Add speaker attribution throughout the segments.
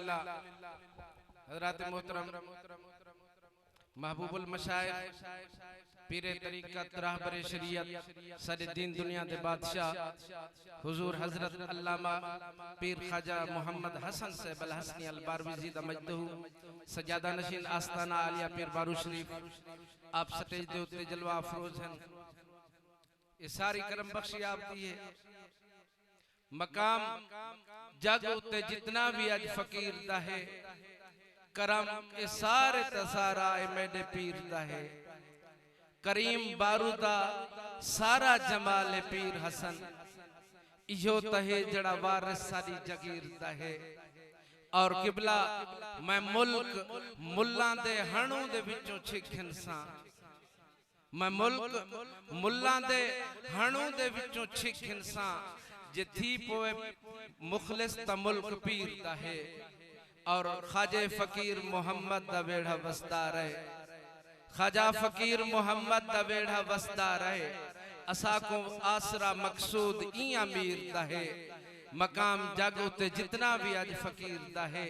Speaker 1: हज़रात मोहतरम महबूबुल मशाइख पीरे तरीक़त रहबरे शरीयत सरे दीन दुनिया दे बादशाह हुजूर हज़रत अल्लामा पीर ख्वाजा मोहम्मद हसन साहब अल हसनी अल बारवी ज़ीदा मजदहू सजादा नशीन आस्ताना आलिया पीर बारू शरीफ आप स्टेज दे उत्ते जलवा अफरोज हैं। ये सारी करम बख्शी आप दी है। मकाम जग उत्ते जितना भी अज फकीर दा है करम ये सारे तसारा मेरे पीर दा है। करीम बारूदा सारा जमाल पीर हसन इहो तहे जड़ा वारिस सारी जगीर दा है। और किबला मैं मुल्क मुल्लां दे हणू दे विचों छिखन सा मैं मुल्क मुल्लां दे हणू दे विचों छिखन सा जे थी पोए मुखलिस ता मुल्क पीर दा है। और ख्वाजे फकीर मोहम्मद दा वेड़ा वसदा रहे ख्वाजा फकीर मोहम्मद दा वेड़ा वसदा रहे असा को आसरा मकसूद इया मीर दा है। मकाम जग उते जितना भी आज फकीर दा है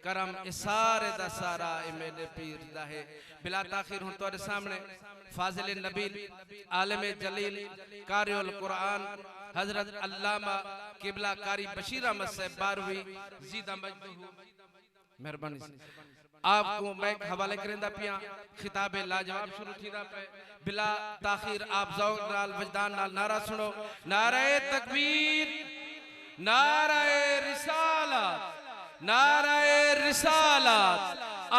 Speaker 1: करम इसारे दा सारा मेरे पीर दा है। बिला ताखिर हूं तुहाडे सामने फाजिल नबील आलिम जलील कारिउल कुरान हजरत अल्लामा किबला कारी बशीर अहमद साहब बारवी ज़ीदा मजदहू मेहरबानी आपको मैं हवाले करेंदा पिया खिताबे लाजवाब शुरू थीदा पे बिला ताखिर आप ज़ौक़ नाल वजदान नाल नारा सुनो नारे तकबीर नारे रिसालत नारे रिसालत।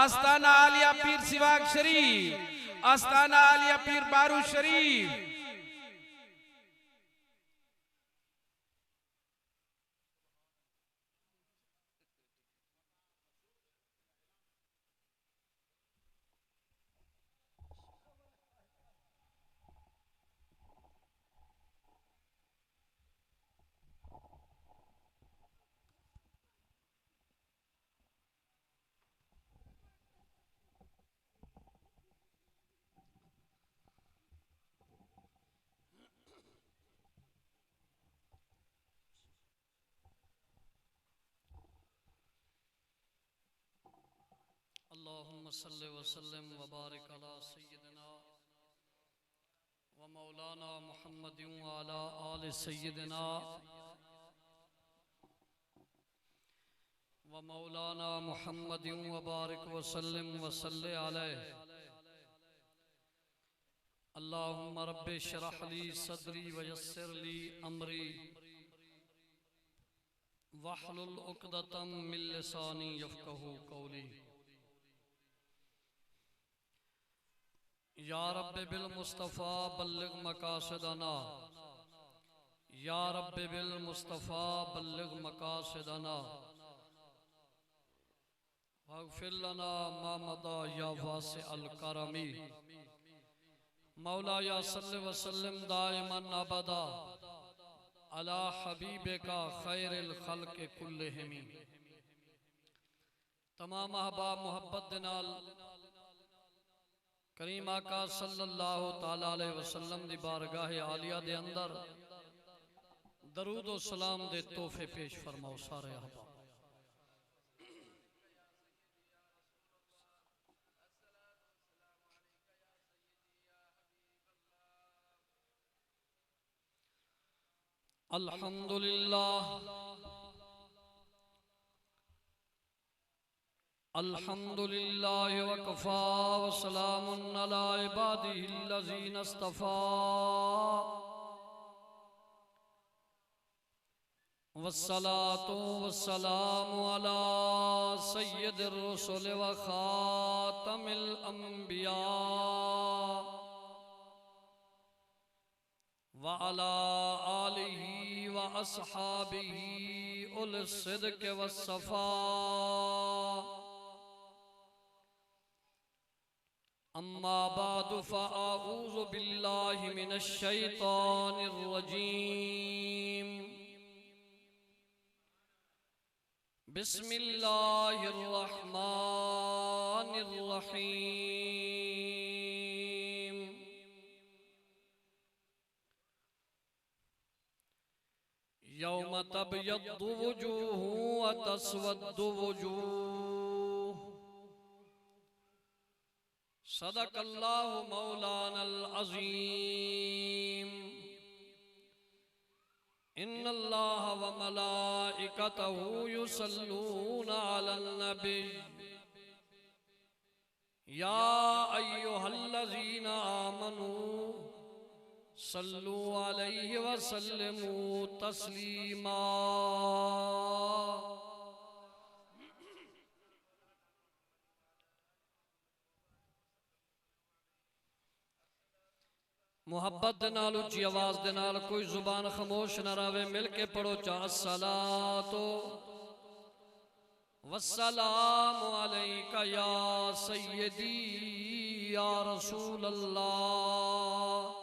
Speaker 1: आस्ताना आलिया पीर सिवाग शरीफ आस्ताना आलिया पीर बारू शरीफ।
Speaker 2: अल्लाहुम्मा सल्लि व सल्लिम व बारिक अला सय्यिदिना व मौलाना मुहम्मदिन व अला आलि सय्यिदिना व मौलाना मुहम्मदिन व बारिक व सल्लिम व सल्लि अलैहि। अल्लाहुम्मा रब्बि शरह ली सदरी व यस्सिर ली अमरी वहलुल उक़दतम मिन लिसानी यफ़क़हू क़ौली। या रब्बि बिल मुस्तफ़ा बल्लिग मकासिदना या रब्बि बिल मुस्तफ़ा बल्लिग मकासिदना वग़फ़िर लना मा मदा या वासिअल करमी। मौला या सल्लि व सल्लिम दाइमन अबदा अला हबीबिका खैरिल खल्क़ कुल्लिहिम। तमाम अहबाब मोहब्बत दे नाल करीम आका सल्लल्लाहु ताला अलैहि वसल्लम दी बारगाह आलिया दे अंदर दरूद व सलाम दे तोहफे पेश फरमाओ सारे अहबाब। अल्हम्दुलिल्लाह अल्हम्दुलिल्लाहि व कफ़ा व सलामुन अला इबादिहिल्लज़ीना इस्तफ़ा वस्सलातु वस्सलामु अला सय्यिदिर रुसुल व ख़ातमिल अंबिया व अला आलिहि व अस्हाबिहि उल सिद्क़ वस्सफ़ा। अम्मा बादु फ़अऊज़ु बिल्लाहि मिनश शैतानिर रजीम। बिस्मिल्लाहिर रहमानिर रहीम। यौम तबयद्दु वुजूहु व तस्वद्दु वुजूह। सदकल्लाहु मौलानल अज़ीम। इन्नल्लाह व मलाइकतहु युसल्लूना अलन नबी या अय्युहल्लज़ीना आमनू सल्लु अलैहि व सल्लिमू तस्लीमा। मुहब्बत दे नाल उच्ची आवाज दे नाल कोई जुबान खामोश न रहे, मिल के पढ़ो चा अस्सलातो वस्सलामु अलैका या सय्यदी या रसूल अल्लाह।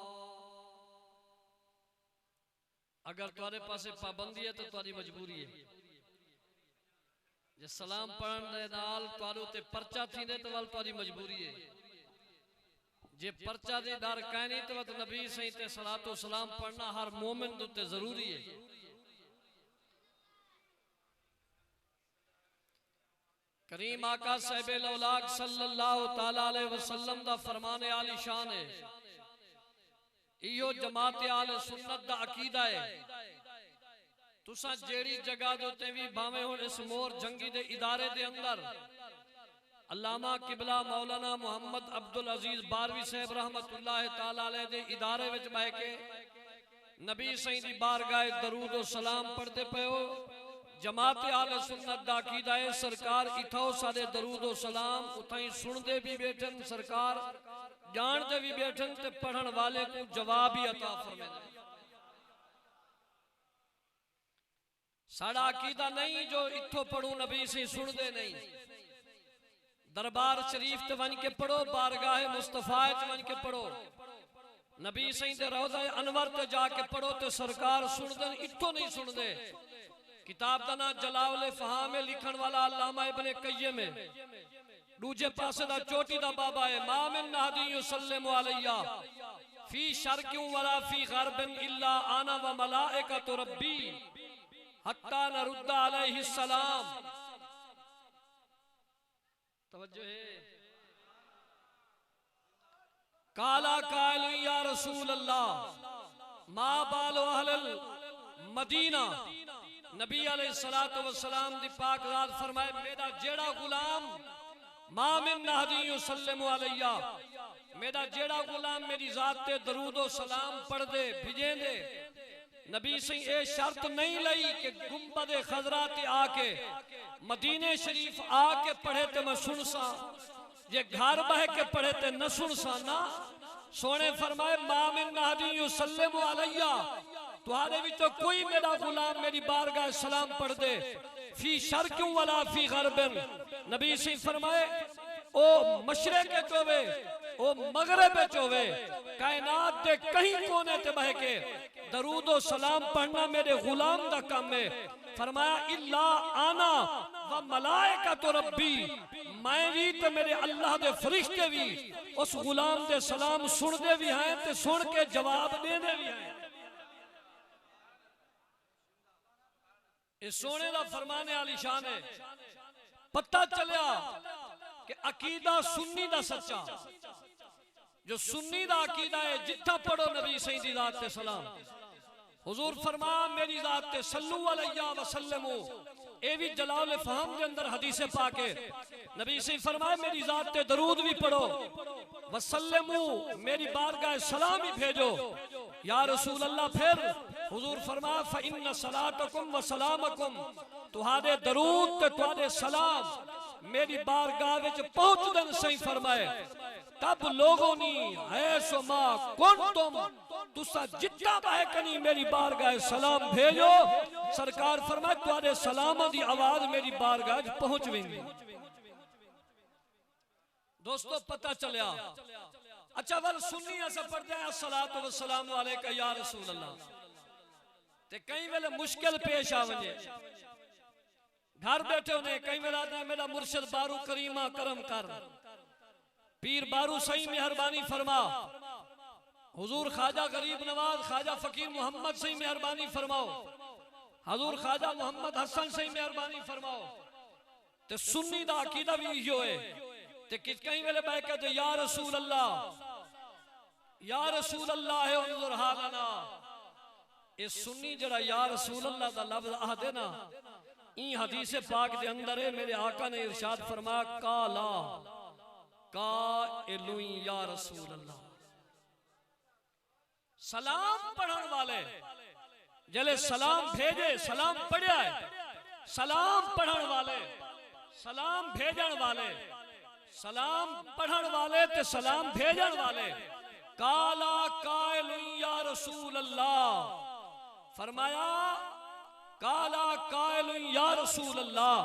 Speaker 2: अगर तुम्हारे पास पाबंदी है तो तुम्हारी मजबूरी है। जे सलाम पढ़ने दे नाल तुम्हारे उत्ते परचा थींदे तो वाल तुम्हारी मजबूरी है। जे परचा दी डर कह नहीं तो नबी सही ते सलातो सलाम पढ़ना हर मोमिन दे उत्ते जरूरी है। करीम आका साहिब लौलाक सल्लल्लाहु ताला अलैहि वसल्लम दा फरमान आली शान है। इहो जमात आले सुन्नत दा अकीदा है। तुसा जेड़ी जगह दे उत्ते भी भावे हुण इस मोर जंगी दे इदारे दे अंदर अल्लामा किबला मौलाना मोहम्मद अब्दुल अजीज बारवी साहब रहमतुल्लाह ताला अलैह दे इदारे विच बह के नबी सही दी बारगाह दरूद और सलाम पढ़ते पे हो। जमात आले सुन्नत दा अकीदा है सरकार इथाओ साडे दरूद और सलाम उथाई सुनदे भी बैठन, सरकार जानते भी बैठन ते पढ़न वाले को जवाब ही अता फरमाए। साडा अकीदा नहीं जो इथों पढ़ू नबी से सुनदे नहीं। दरबार शरीफ ते वन के पढ़ो, बारगाह मुस्तफा च वन के पढ़ो, नबी सही दे रोज़ा अनवर ते जाके पढ़ो ते सरकार सुनदे, इथों नहीं सुनदे। किताब दा नाम जलाउल फहाम में लिखण वाला अल्लामा इब्ने कय्यम है। दूजे पासे दा चोटी दा बाबा है। मा मिन नहदी युसल्लिमु अलैया फी शर्किन वला फी गरबिन इल्ला आना व मलाइकतु रब्बी हत्ता नरुद्दा अलैहि सलाम। तवज्जो है। काला कालू या रसूल अल्लाह मा बालो अहलल मदीना। नबी अलैहिस्सलातु वस्सलाम दी पाक ज़ात फरमाए मेरा जेड़ा गुलाम मा मिन नहदी युसल्लिमु अलैया, मेरा जेड़ा गुलाम मेरी ज़ात ते दरूद और सलाम पढ़ दे भिजे दे। नबी से ये शर्त नहीं लई कि गुंबद खजरा ते आके मदीने शरीफ आके पढ़े ते मैं सुन सा, जे घर बह के पढ़े ते न सुन सा ना। सोने फरमाए मा मिन नहदी युसल्लिमु अलैया, तुम्हारे भी तो कोई मेरा गुलाम मेरी बारगाह सलाम पढ़ दे फी शर्किन वला फी गरबिन। नबी से फरमाए ओ मशरिक चोवे ओ मगरब चोवे, कायनात दे कहीं कोने ते बह के दरूद और सलाम पढ़ना मेरे गुलाम दा काम है। फरमाया इल्ला आना व मलाइकतु रब्बी, मैं भी तो मेरे अल्लाह दे फरिश्ते भी उस गुलाम दे सलाम सुनदे भी हैं ते सुन के जवाब देंदे भी हैं। इस सोने दा फरमाने वाली शान है। पता चलिया कि अकीदा सुन्नी दा सच्चा, जो सुन्नी दा अकीदा है जिथा पढ़ो नबी सही दी ज़ात ते सलाम। हुजूर फरमा मेरी ज़ात ते सल्लु अलैया व सल्लिमू, ए भी जलाल फहम के अंदर हदीसे पाके नबी से फरमाए मेरी ज़ात ते दरूद भी पढ़ो व सल्लिमू, मेरी बारगाह सलाम भी भेजो या रसूल अल्लाह। फिर हुजूर फरमाया फ इन्न सलातकुम व सलामकुम, तुहारे दरूद ते तुहारे सलाम मेरी बारगाह विच पहुंच दन सही फरमाए। तब लोगों नी है सो मा कुन तुम, तुसा जितना बह कनी मेरी बारगाह सलाम भेजो। सरकार फरमाए तुहारे सलाम दी आवाज मेरी बारगाह पहुंच वेंदी। दोस्तों पता चलिया। अच्छा वल सुन्नी ऐसा पढ़ते हैं अस्सलातु वस्सलामु अलैका या रसूल अल्लाह, ते कई वेले मुश्किल पेश आ वजे। घर बैठे होने कई वेला मेरा मुर्शिद बारू करीमा करम कर, पीर बारू सही मेहरबानी फरमा, हुजूर ख्वाजा गरीब नवाज ख्वाजा फकीर मोहम्मद सही मेहरबानी फरमाओ। हजूर ख्वाजा मोहम्मद हसन से मेहरबानी फरमाओ ते सुन्नी दा अकीदा भी इहो है ते कई वेले मैं कहते या रसूल अल्लाह है उन्जुर हालना ये सुन्नी जड़ा या रसूल अल्लाह दा लफ्ज आदे ना ई हदीस पाक दे अंदर है मेरे आका ने इरशाद फरमाया काला का एलुई या रसूल अल्लाह। सलाम पढ़न वाले जले सलाम भेजे सलाम पढ़िया है, सलाम पढ़न वाले सलाम भेजन वाले सलाम पढ़न वाले ते सलाम भेजन वाले काला कायलुन या रसूल अल्लाह फरमाया काला कायलुन या रसूल अल्लाह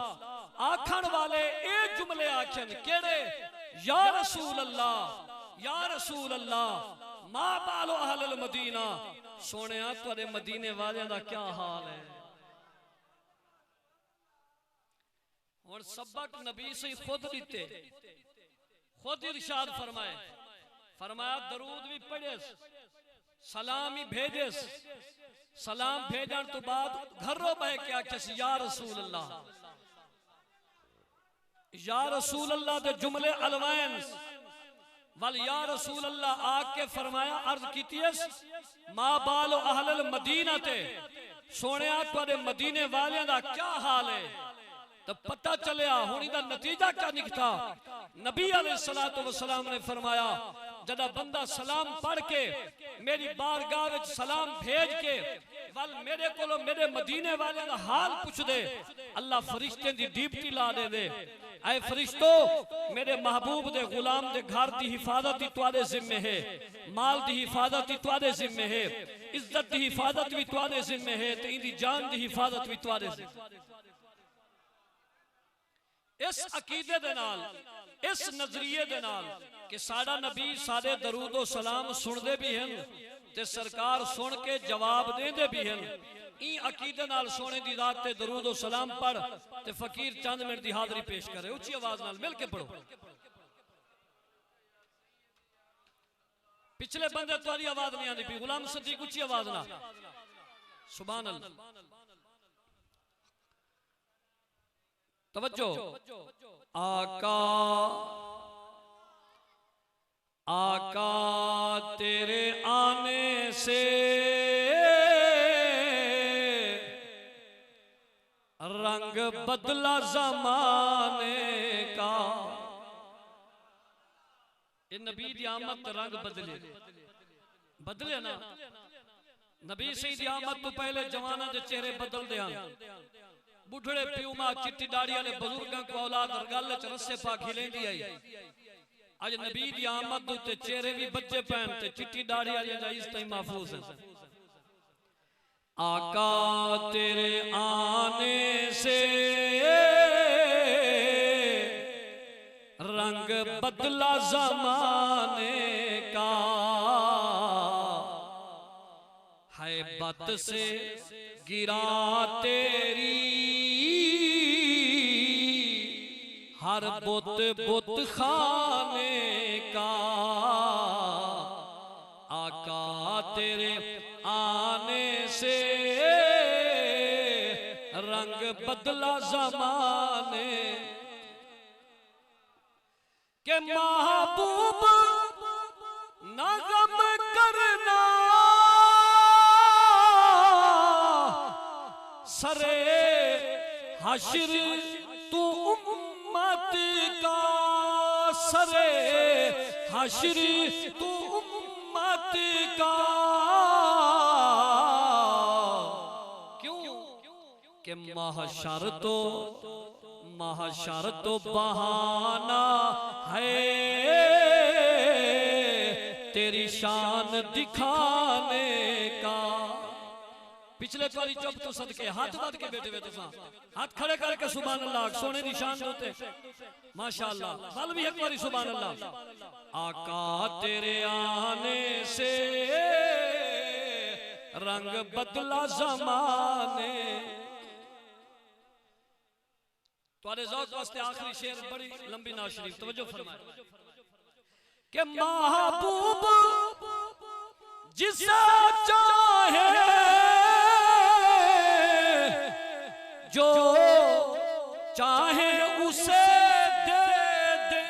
Speaker 2: आखन वाले ए जुमले आखन केड़े या रसूल अल्लाह मा बालो अहल मदीना सोने तुहाडे मदीने वालियां दा क्या हाल है। और सबक नबी से खुद दिते खुद इरशाद फरमाया दरूद भी पढ़े सलाम ही भेजे सलाम भेजन तो बाद घरों बह के आखिस या रसूल अल्लाह दे जुमले अलवैन वल या रसूल अल्लाह आके फरमाया अर्ज कीतीस मा बालो अहल मदीना ते सोने तुहाडे मदीने वालियां दा क्या हाल है। तो पता चलिया हुणी दा नतीजा क्या निकला। नबी अलैहिस्सलातु वस्सलाम ने फरमाया जदा बंदा सलाम पढ़ के मेरी बारगाह विच सलाम भेज के वल मेरे कोलो मेरे मदीने वाले दा हाल पुछ दे अल्लाह फरिश्ते दी ड्यूटी ला दे ऐ फरिश्तो मेरे महबूब दे गुलाम दे घर दी हिफाजत ही तुहाडे जिम्मे है, माल दी हिफाजत ही तुहाडे जिम्मे है, इज्जत दी हिफाजत भी तुहाडे जिम्मे है ते इंदी जान दी हिफाजत भी तुहाडे जिम्मे। इस अकीदे दे नाल इस नजरिए दे नाल कि साडा नबी साडे दरूद और सलाम सुनदे भी हैं ते सरकार सुन के जवाब देंदे भी हैं ई अकीदे नाल सोने दी रात ते दरूद और सलाम पढ़ ते फकीर चंद मिनट दी हाजरी पेश करे ऊंची आवाज नाल मिल के पढ़ो। पिछले बंदे तुम्हारी आवाज नहीं आती पी गुलाम सदीक ऊंची आवाज नाल सुभान अल्लाह तवज्जो। आका तेरे आने से रंग बदला जमाने का। ये नबी दी आमद रंग बदले ना नबी से दी आमद तो पहले जवाना दे चेहरे बदल दे बुढ़ड़े प्यूमा चिट्टी दाढ़ी वाले बुजुर्गों को औलाद गल च रस्से पा खिलेंदी आई। आज नबी दी आमद ते चेहरे भी बच्चे पैन ते चिट्टी दाढ़ी वाली दा इस महफूज है। आका तेरे आने से रंग बदला जमाने का है बत से गिरा तेरी हर बुत खाने का। आका तेरे आने से रंग बदला जमाने के महबूब ना गम करना सरे हश्र तू उम्मत का सरे हश्र तू उम्मत का। क्यों कि महशर तो बहाना है तेरी शान दिखाने का। पिछले बारी चुप तो सदके हाथ बांध के बैठे हुए तुसा हाथ खड़े करके सुभान अल्लाह सोने की शान होते माशाअल्लाह बल भी एक बारी सुभान अल्लाह। आका तेरे आने से रंग बदला जमाने। तुम्हारे ज़ौक़ वास्ते आखिरी शेर बड़ी लंबी नात शरीफ तवज्जो फरमाए कि महबूब जिसे चाहे जो चाहे उसे दे दे,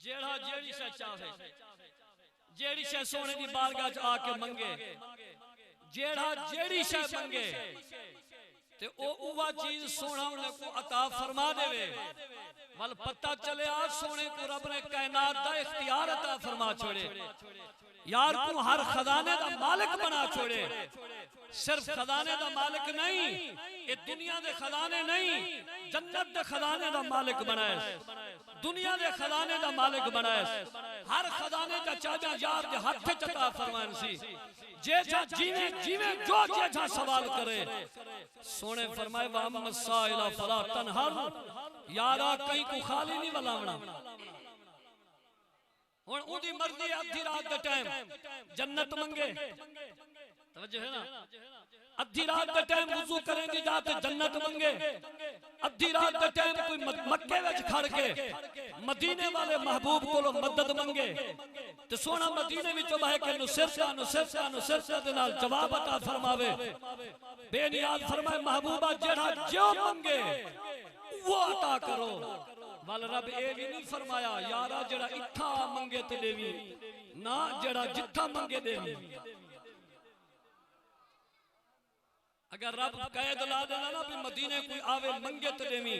Speaker 2: जेड़ा जेड़ी शे चाहे, जेड़ी शे सोने दी बारगाह च आके मंगे, जेड़ा जेड़ी शे मंगे ते ओ उवा चीज सोना उन्हें को अता फरमा देवे। वल पता चले आज सोने को रब ने कायनात दा इख्तियार अता फरमा छोड़े, यार को हर खजाने दा मालिक बना छोड़े। सिर्फ खजाने दा मालिक नहीं, ये दुनिया दे खजाने नहीं, जन्नत दे खजाने दा मालिक बनाए, दुनिया दे खजाने दा मालिक बनाए। हर खजाने दा चाचा यार दे हाथ च अता फरमान सी, जे जा जीवे जीवे जो जे जा सवाल करे। सोने फरमाए वा मसाइला फला तनहर, यारा कहीं को खाली नहीं वलावना। हुन उदी मर्जी अद्धी रात दे टाइम जन्नत मंगे, तवज्जो है ना, अद्धी रात दे टाइम वुजू करेंगे जाते जन्नत मंगे, अद्धी रात दे टाइम कोई मक्के विच खड़ के मदीने वाले महबूब कोलों मदद मंगे ते सोना मदीने विचों बह के नुसरता दे नाल जवाब अता फरमावे। बेनियाज फरमाए महबूबा जेड़ा जो मंगे वो अता करो। वल रब ए भी नहीं फरमाया यारा जेड़ा इत्था मंगे ते देवी ना, जेड़ा जिथा मंगे देवी। अगर रब कैद ला देना ना भी मदीने कोई आवे मंगे ते देवी,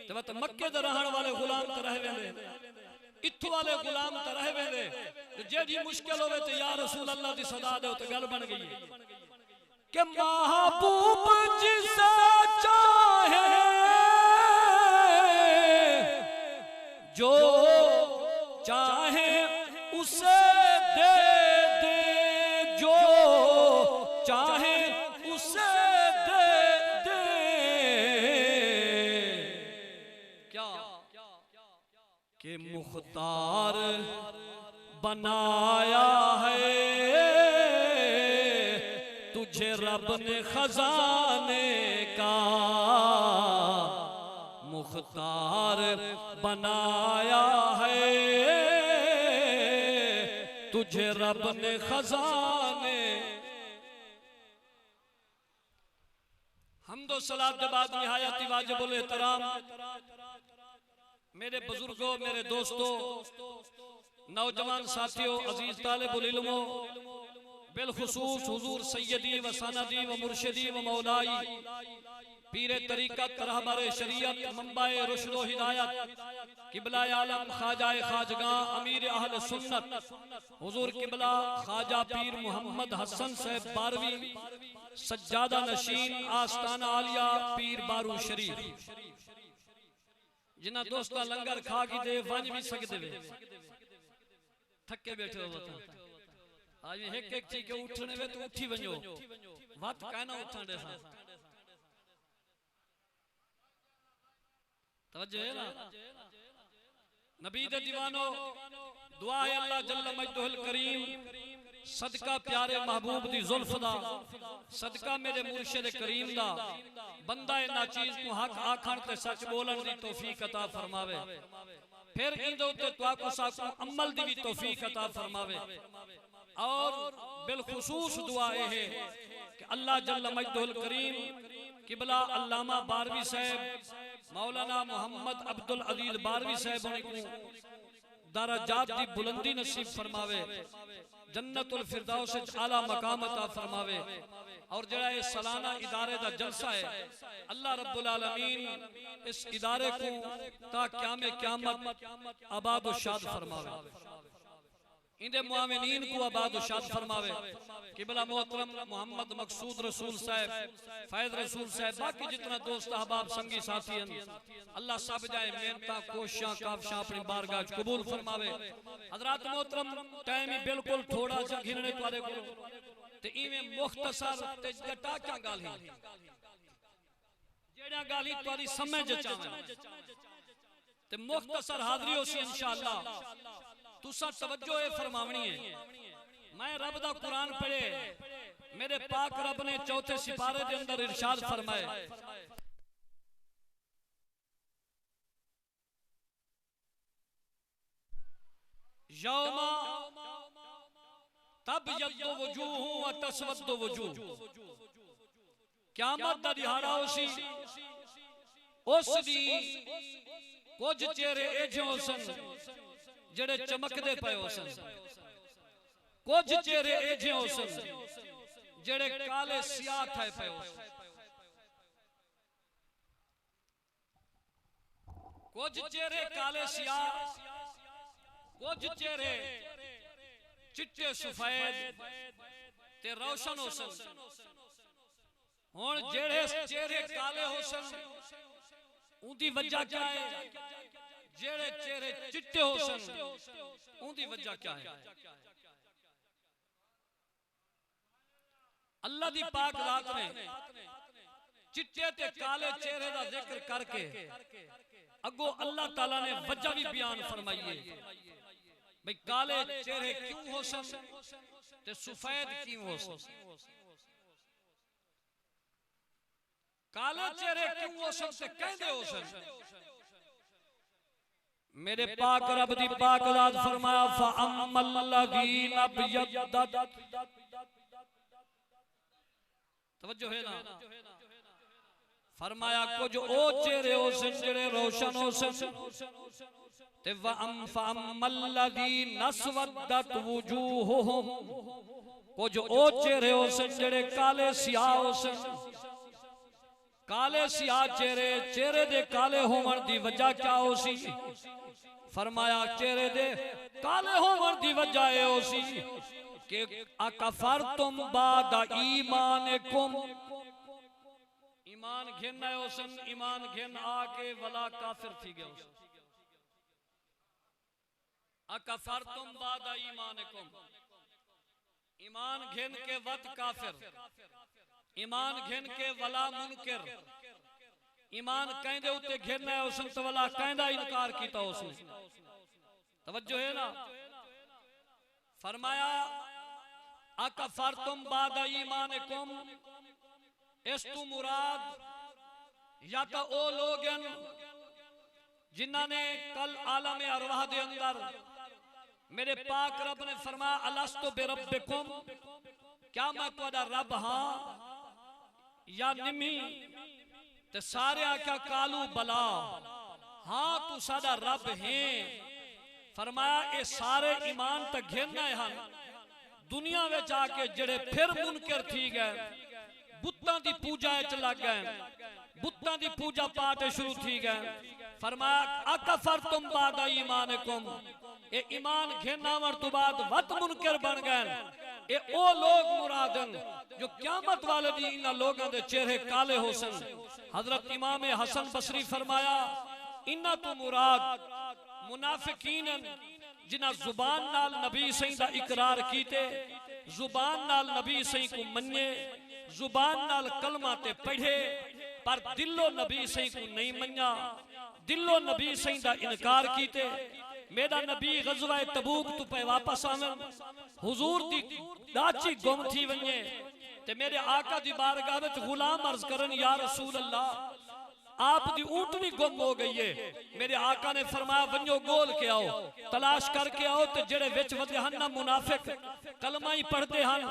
Speaker 2: ते वत मक्के दे रहन वाले गुलाम ते रह वेंदे, इत्थों वाले गुलाम ते रह वेंदे। जेडी मुश्किल होवे ते या रसूल अल्लाह दी सदा दे ते गल बन गई कि महबूब जिसे चाहे जो चाहे उसे दे दे, जो चाहे उसे दे दे। क्या कि मुख्तार बनाया है तुझे रब ने खजाने का, मुख्तार बनाया है तुझे रब ने खजाने। हमदो सलात के बाद निहायत वाजिबुल एहतराम मेरे बुजुर्गों, मेरे दोस्तों, नौजवान साथियों, अजीज तालिबुल इल्मों, बिलखुसूस हुजूर सैयदी व सनदी व मुर्शिदी व मौलाई पीरे तरीक़त रहबरे शरीयत मंबाए रुश्द व हिदायत किबला आलम ख्वाजाए खाजगां अमीर अहल सुन्नत हुजूर किबला ख्वाजा पीर मोहम्मद हसन साहब बारवी सज्जादा नशीन आस्ताना आलिया पीर बारू शरीफ, जिन्ना दोस्ता लंगर खा की दे वंज भी सकदे वे, थके बैठे हो बता आज एक एक चीज के उठने वे तो उठी वंजो वत कहना उठन दे सा। तवज्जो है ना नबी दे दीवानो, दुआ है अल्लाह जल्ल मजदुल करीम सदका प्यारे महबूब दी जुल्फ दा, सदका मेरे मुर्शिद करीम दा, बंदा ए नाचीज को हक आखण ते सच बोलन दी तौफीक अता फरमावे। फिर इंदे उते तुआको साको अमल दी भी तौफीक अता फरमावे। और बिलखुसूस दुआ है कि अल्लाह जल्ल मजदुल करीम किबला अल्लामा बारवी साहब मौलाना मोहम्मद अब्दुल अजीज बारवी साहब को दरजात दी बुलंदी नसीब फरमावे, जन्नतुल फिरदौस विच आला मकाम अता फरमावे। और जड़ा ये सालाना इदारे दा जलसा है अल्लाह रब्बुल आलमीन इस इदारे को ता क़याम क़यामत आबाद व शाद फरमावे, इंदे मुआमिनीन को आबाद व शाद फरमावे। किबला मोहतरम मोहम्मद मकसूद रसूल साहब, फैज रसूल साहब, बाकी जितना दोस्त अहबाब संगी साथी हैं अल्लाह सब जाए मेहनतां कोशिशां काबशां अपनी बारगाह च कबूल फरमावे। हजरात मोहतरम टाइम ही बिल्कुल थोड़ा सा घिरने तुहाडे कोल ते इवें मुख्तसर ते जटा क्या गल है जेड़ा गाली तुहाडी समझ च आवे ते मुख्तसर हाजरी होसी इंशाअल्लाह। तुसा तवज्जो ए फरमावनी है। मैं रब दा कुरान पढ़े, मेरे पाक रब ने चौथे सिपारे दे अंदर इरशाद फरमाए, यौमा तब यद्दु वजूह व तस्वद्दु वजूह, क़यामत दा दिहाड़ा उसी उस दी कुछ चेहरे एजे होसन जेड़े चमकदे पे होसन, कुछ चेहरे एजे होसन जेड़े काले सियाह थे पे होसन, कुछ चेहरे काले सियाह, कुछ चेहरे चिट्टे सफेद ते रोशन होसन। हुण जेड़े चेहरे काले होसन उनकी वजह क्या है, जेड़े चेहरे चिट्टे होसन उनकी वजह क्या है? अल्लाह दी पाक रात ने चिट्टे ते काले चेहरे का जिक्र करके अगो अल्लाह ताला ने वजह भी बयान फरमाई है भाई काले चेहरे क्यों होसन ते सफेद क्यों होसन। काले चेहरे क्यों होसन ते कहंदे होसन। मेरे पाक रब दी पाक रात फरमाया फअम्मल लज़ीना बियद्दत, तवज्जो है ना, फरमाया कुछ ओ चेहरे होसन जेड़े रोशन होसन ते फअम्मल लज़ीना अस्वद्दत वुजूहुहुम, कुछ ओ चेहरे होसन जेड़े काले सियाह होसन। काले सियाह चेहरे, चेहरे दे काले होवन दी वजह क्या होसी? फरमाया चेहरे दे काले होवन दी वजह ए होसी कि अकफरतुम बादा ईमानिकुम, ईमान घेना होसन, ईमान घेन आके वला काफिर थी गए होसन। अकफरतुम बादा ईमानिकुम, ईमान घेन के वत काफिर, ईमान घेन के वला मुनकिर, ईमान कहंदे उते घेना होसन तो वला कहंदा इनकार कीता उसने। तवज्जो है ना। फरमाया अकफरतुम बादा ईमानिकुम, इस्तु मुराद या तो ओ लोग जिन्होंने कल आलम अरवाह दे अंदर मेरे पाक रब ने फरमाया अलस्तु बिरब्बिकुम, क्या मैं तुहाडा रब हां या निमी, ते सारे आख्या कालू बला, हां तू साडा रब है। फरमाया ये सारे ईमान तक घेरना है दुनिया में जाके जेड़े फिर मुनकर थी गए, बुत्तां दी पूजा च लग गए, बुत्तां दी पूजा पाठ शुरू थी गए। फरमाया अकफरतुम बादा ईमानिकुम, ए ईमान घेनावन तो बाद वत मुनकर बन गए। ए ओ लोग मुरादन जो क़यामत वाले दी इन लोगों दे चेहरे काले होसन। हजरत इमाम हसन बसरी फरमाया इन्ना तो मुराद मुनाफिकीन जिन्हां जुबान नाल नबी सही दा इकरार कीते, जुबान नाल नबी सही को मन्ने, जुबान नाल कलमा ते पढ़े, पर दिलो नबी सही को नहीं मन्या, दिलो नबी सही दा इनकार कीते। मेरा नबी गज़वा तबूक तो पे वापस आवन, हुजूर दी दाची गुम थी वने ते मेरे आका दी बारगाह विच गुलाम अर्ज करन या रसूल अल्लाह आप दी ऊंटनी गुम हो गई है। मेरे आका ने फरमाया वन्यो गोल के आओ, तलाश करके आओ। ते जेड़े विच वदे हन ना मुनाफिक कलमा ही पढ़ते हन,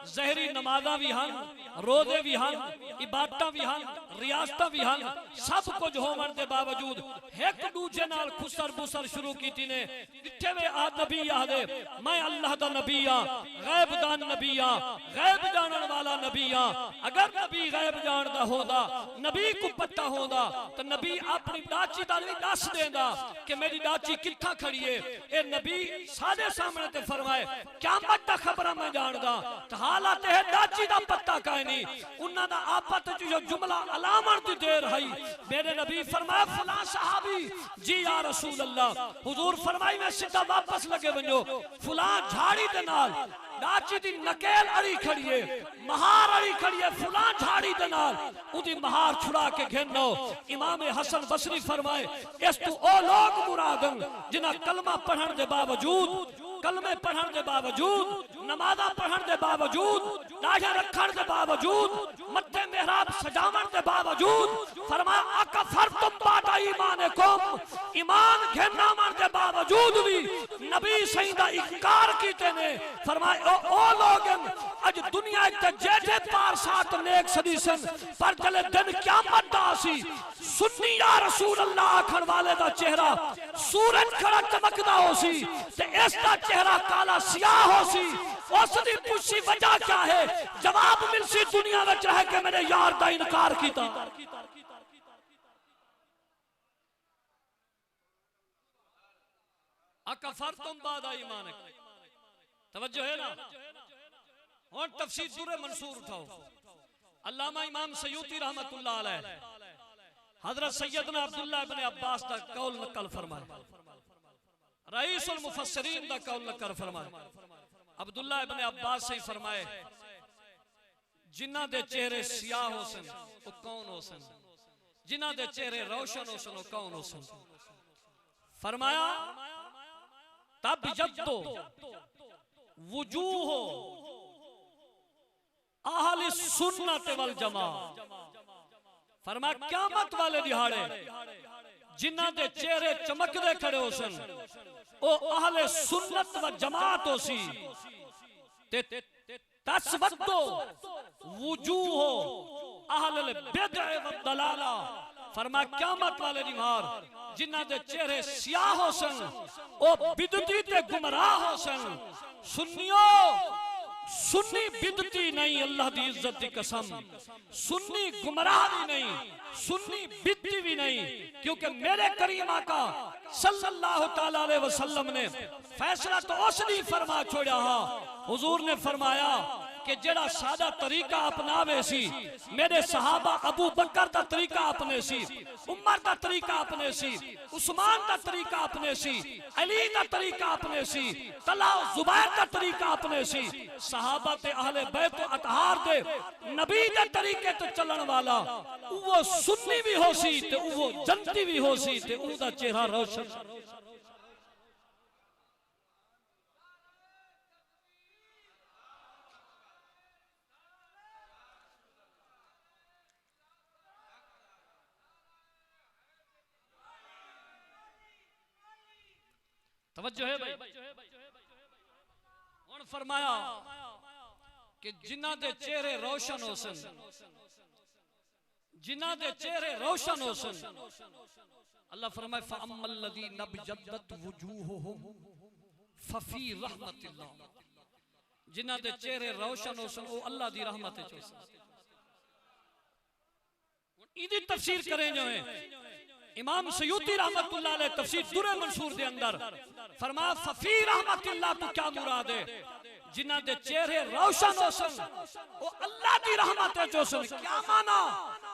Speaker 2: जहरी नमाज़ां भी हन, रोजे भी हन, इबादतां भी हन, रियासतां भी हन, सब कुछ होवन दे बावजूद एक दूजे नाल खुसर बुसर शुरू कीती ने। किथे वे आ नबी आदे मैं अल्लाह दा नबी हां, गैब दान नबी हां, गैब जानन वाला नबी हां। अगर नबी गैब जानदा होंदा, नबी को पता होंदा तो नबी अपनी दाची दा नहीं दस देंदा कि मेरी दाची कित्था खड़ी है। ए नबी साडे सामने ते फरमाए क़यामत दा खबर मैं जानदा, तो हालात है दाची दा पता काहे नहीं। उन्हां दा आपत च जो जुमला अलामत दी देर है, मेरे नबी फरमाया फलां सहाबी जी या रसूल अल्लाह, हुजूर फरमाई मैं सीधा वापस लगे वणो फलां झाड़ी दे नाल दाची दी नकेल अड़ी खड़ी है, महार अड़ी खड़ी है, फलां झाड़ी दे नाल उदी महार छुड़ा के घेनो। इमाम हसन बसरी फरमाए इस तू ओ लोग मुरादन जिन्हां कलमा पढ़न दे बावजूद, कलमे पढ़न दे बावजूद, नमाज़ा पढ़न दे बावजूद, दाढ़ी रखण दे बावजूद, मत्थे मेहराब सजावण दे बावजूद फरमाया अकफरतुम बादा ईमानिकुम, ईमान घेना मन के बावजूद भी नबी सही दा इनकार कीते ने। फरमाए ओ लोगन अज दुनिया ते जेठे पार साथ नेक सदीसन पर जले दिन क़यामत दा सी सुन्नी या रसूल अल्लाह आखण वाले दा चेहरा सूरज खड़ा चमकदा होसी ते इसदा चेहरा काला सियाह होसी। उसदी पूछी वजह क्या है? जवाब मिलसी दुनिया विच रह के मेरे यार दा इनकार कीता। अकफरतुम बादा ईमानिक। तवज्जो है ना? और तफसीर दुर्र मंसूर उठाओ। अल्लामा इमाम सयूती रहमतुल्लाह अलैह हजरत सैयदना अब्दुल्लाह इब्न अब्बास दा कौल नकल फरमाए, रईसुल मुफस्सिरीन दा कौल नकल फरमाए। अब्दुल्लाह इब्न अब्बास से फरमाए जिन्हां दे चेहरे सियाह होसन ओ कौन होसन, जिन्हां दे चेहरे रोशन होसन ओ कौन होसन। फरमाया तब यब्दो वजूह अहले सुन्नत वल जमा। फरमाया क़यामत वाले दिहाड़े जिन्हां दे चेहरे चमकदे खड़े होसन ओ अहले सुन्नत व जमात होसी। ते तस्वद्दो वजूह अहले बिदअ व दलाला। फरमाया क़यामत वाले दिहाड़ जिन्हां दे चेहरे सियाह होसन ओ बिदती ते गुमराह होसन। सुन्नियो सुन्नी बिदती नहीं, अल्लाह दी इज्जत दी कसम, सुन्नी गुमराह भी नहीं, सुन्नी बिदती भी नहीं, क्योंकि मेरे करीम आका सल्लल्लाहु तआला अलैहि वसल्लम ने फैसला तो उसने फरमा छोड़ा हा। हुजूर ने फरमाया कि जेड़ा सादा तरीका अपनावे सी, मेरे सहाबा अबू बकर दा तरीका अपने सी, उमर दा तरीका अपने सी, उस्मान दा तरीका अपने सी, अली दा तरीका अपने सी, तला जुबैर दा तरीका अपने सी। सहाबा ते अहले बैत अतहार दे नबी दे तरीके ते चलन वाला वो सुन्नी भी होसी ते वो जन्नती भी होसी ते उनदा चेहरा रोशन। तवज्जो है भाई। और फरमाया कि जिन्हां दे चेहरे रोशन होसन, जिन्हां दे चेहरे रोशन होसन, अल्लाह फरमाए फअम्मल लज़ीना बियद्दत वुजूहुहुम फफी रहमतिल्लाह। जिन्हां दे चेहरे रोशन होसन ओ अल्लाह दी रहमत च होसन। इदी तफसीर करें जो है इमाम सयूती रहमतुल्लाह अलैह तफसीर दुर्र मंसूर दे अंदर फरमाया फफी रहमतिल्लाह तो क्या मुराद है? जिन्हां दे चेहरे रोशन होसन ओ अल्लाह दी रहमत च होसन। क्या माना?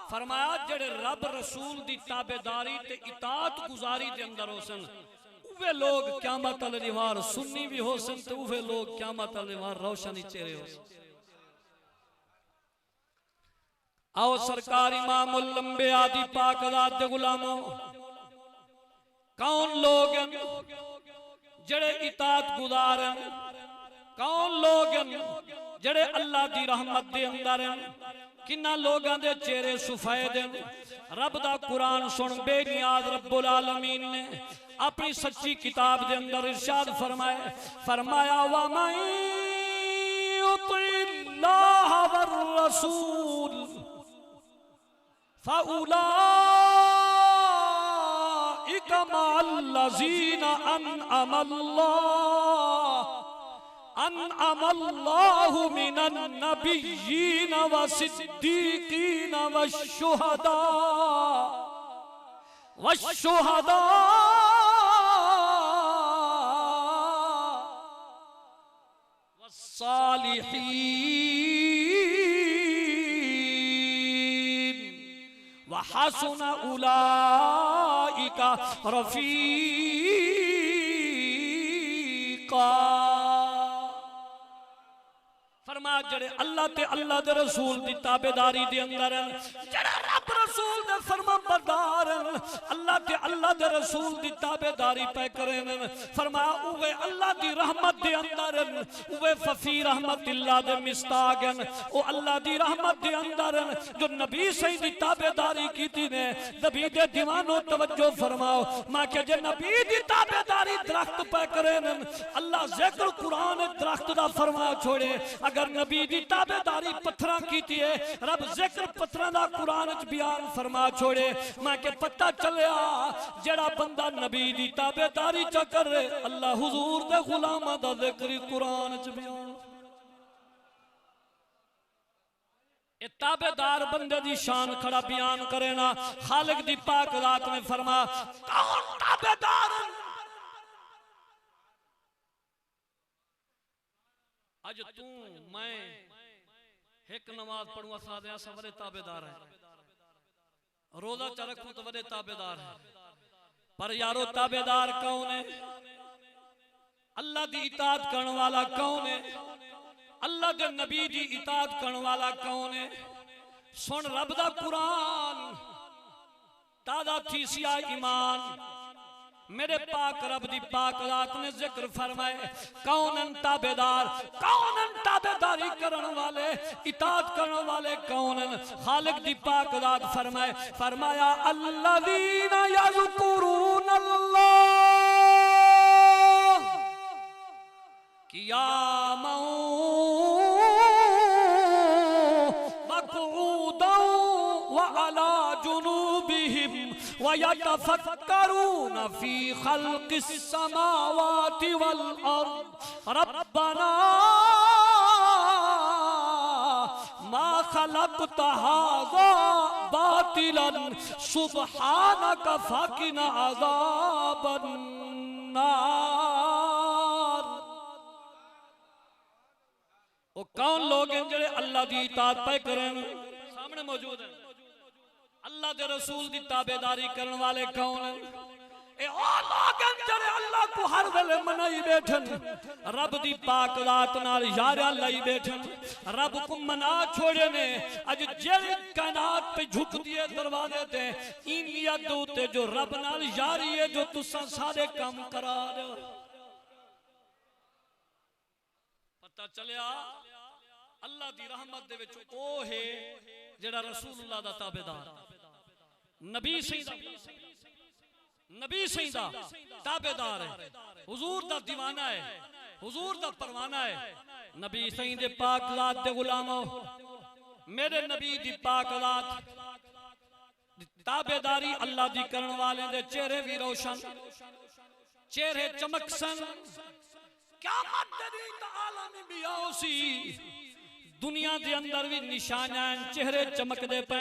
Speaker 2: फरमाया जेड़े रब रसूल दी ताबेदारी ते इताअत गुजारी दे अंदर होसन उवे लोग क़यामत वाले दिन सुन्नी भी होसन ते उवे लोग क़यामत वाले दिन रोशन चेहरे होसन। आओ सरकार इमामुल अंबिया दी पाक ज़ात दे गुलामों, कौन लोग जड़े इताअत गुजार, कौन लोग जड़े अल्लाह दी रहमत दे अंदर, किन्ना लोगां दे चेहरे सफेद। रब दा कुरान सुन बेनियाज रब्बुल आलमीन ने अपनी सच्ची किताब दे अंदर इरशाद फरमाए, फरमाया वा मैं युतिल्लाह वर रसूल फ़उलाइका मअल्लज़ीना अनअमल्लाहु मिनन नबिय्यीन व सिद्दीकीन व शुहदा व सालिहीन व हसुना उलाइका रफीका। फरमाया जड़े अल्लाह ते अल्लाह दे रसूल दी ताबेदारी दे अंदर, जड़े रब रसूल दे फरमाबरदार, अल्लाह ते अल्लाह दे रसूल दी ताबेदारी पे करेन फरमाया उवे अल्लाह दी रहमत दे अंदर उवे फफी रहमतिल्लाह दे मिस्तागन ओ अल्लाह दी रहमत दे अंदर जो नबी सही दी ताबेदारी कीती ने नबी दे दीवानो तवज्जो फरमाओ मां के जे नबी दी ताबेदारी दरख्त पे करेन अल्लाह जिक्र कुरान दरख्त दा फरमा छोड़े अगर नबी दी ताबेदारी पत्थरां कीती है रब जिक्र पत्थरां दा कुरान च बयान फरमा छोड़े मैं के पता चलिया जेड़ा बंदा नबी दी ताबेदारी च करे अल्लाह हुजूर दे गुलामां दा जिक्र कुरान च बयान ए ताबेदार बंदे दी शान खड़ा बयान करे ना खालिक दी पाक रात में फरमा कौन ताबेदार आज तू मैं एक नमाज पढ़ूंगा सादे सवरे ताबेदार है रोजा च रखूं तो वडे ताबेदार है पर यारो ताबेदार कौन है अल्लाह दी इताअत करने वाला कौन है अल्लाह के नबी दी इताअत करने वाला कौन है सुन रब दा कुरान ताजा थी सिया ईमान मेरे पाक रब दी पाक रात ने जिक्र फरमाए कौन ताबेदारी करने वाले इताअत करने वाले कौन खालिक दी पाक रात फरमाए फरमाया अल्लज़ीना यज़कुरूनल्लाह क़ियामन व क़ुऊदन व अला जुनूबिहिम वयतफक्करून फी खल्क़िस समावाति वल अर्द रब्बना मा खलक़्त हाज़ा बातिलन सुब्हानक फक़िना अज़ाबन नार। वो कौन लोग हैं जो अल्लाह दी इताअत पे करें सामने मौजूद हैं अल्लाह दे रसूल दी ताबेदारी करने वाले कौन हैं ए ओ लोग हैं जो अल्लाह को हर वेले मनाई बैठन रब दी पाक रात नाल यारा लाई बैठन रब को मना छोड़े ने अज जेड़ी कायनात पे झुक दिए दरवाजे ते इन नियत उते जो रब नाल यारी है जो तुसा सारे काम करा दे पता चलिया अल्लाह दी रहमत दे विच ओ है जेड़ा रसूलुल्लाह दा ताबेदार नबी सही दा ताबेदार है हुजूर दा दीवाना है हुजूर दा परवाना है नबी सही दे पाक ज़ात दे गुलामो मेरे नबी दी पाक ज़ात ताबेदारी अल्लाह दी करने वाले दे चेहरे भी रोशन चेहरे चमकसन क़यामत दे दिन आलम भी आओसी दुनिया के अंदर भी निशान चेहरे चमकते पे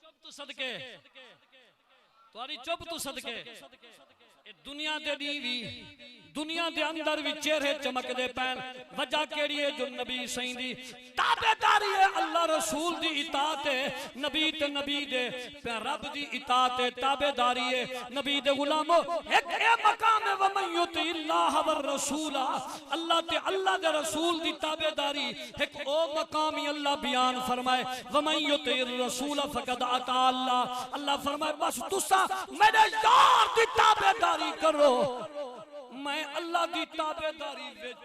Speaker 2: चुप तो सदके तुम्हारी चुप तो सदके दुनिया दे भी दुनिया के अंदर भी चेहरे चमकते पे वजह केड़ी है जो नबी सही दी ताबेदारी है अल्लाह रसूल दी इताअत है नबी ते नबी दे रब दी इताअत है ताबेदारी है नबी दे गुलामो एक ए मकाम है वमन युतिल्लाह व रसूला अल्लाह ते अल्लाह दे रसूल दी ताबेदारी एक ओ मकाम ही अल्लाह बयान फरमाए वमन युतिर रसूल फकद अता अल्लाह अल्लाह फरमाए बस तुसा मेरे यार दी ताबेदारी करो मैं अल्लाह की ताबेदारी विच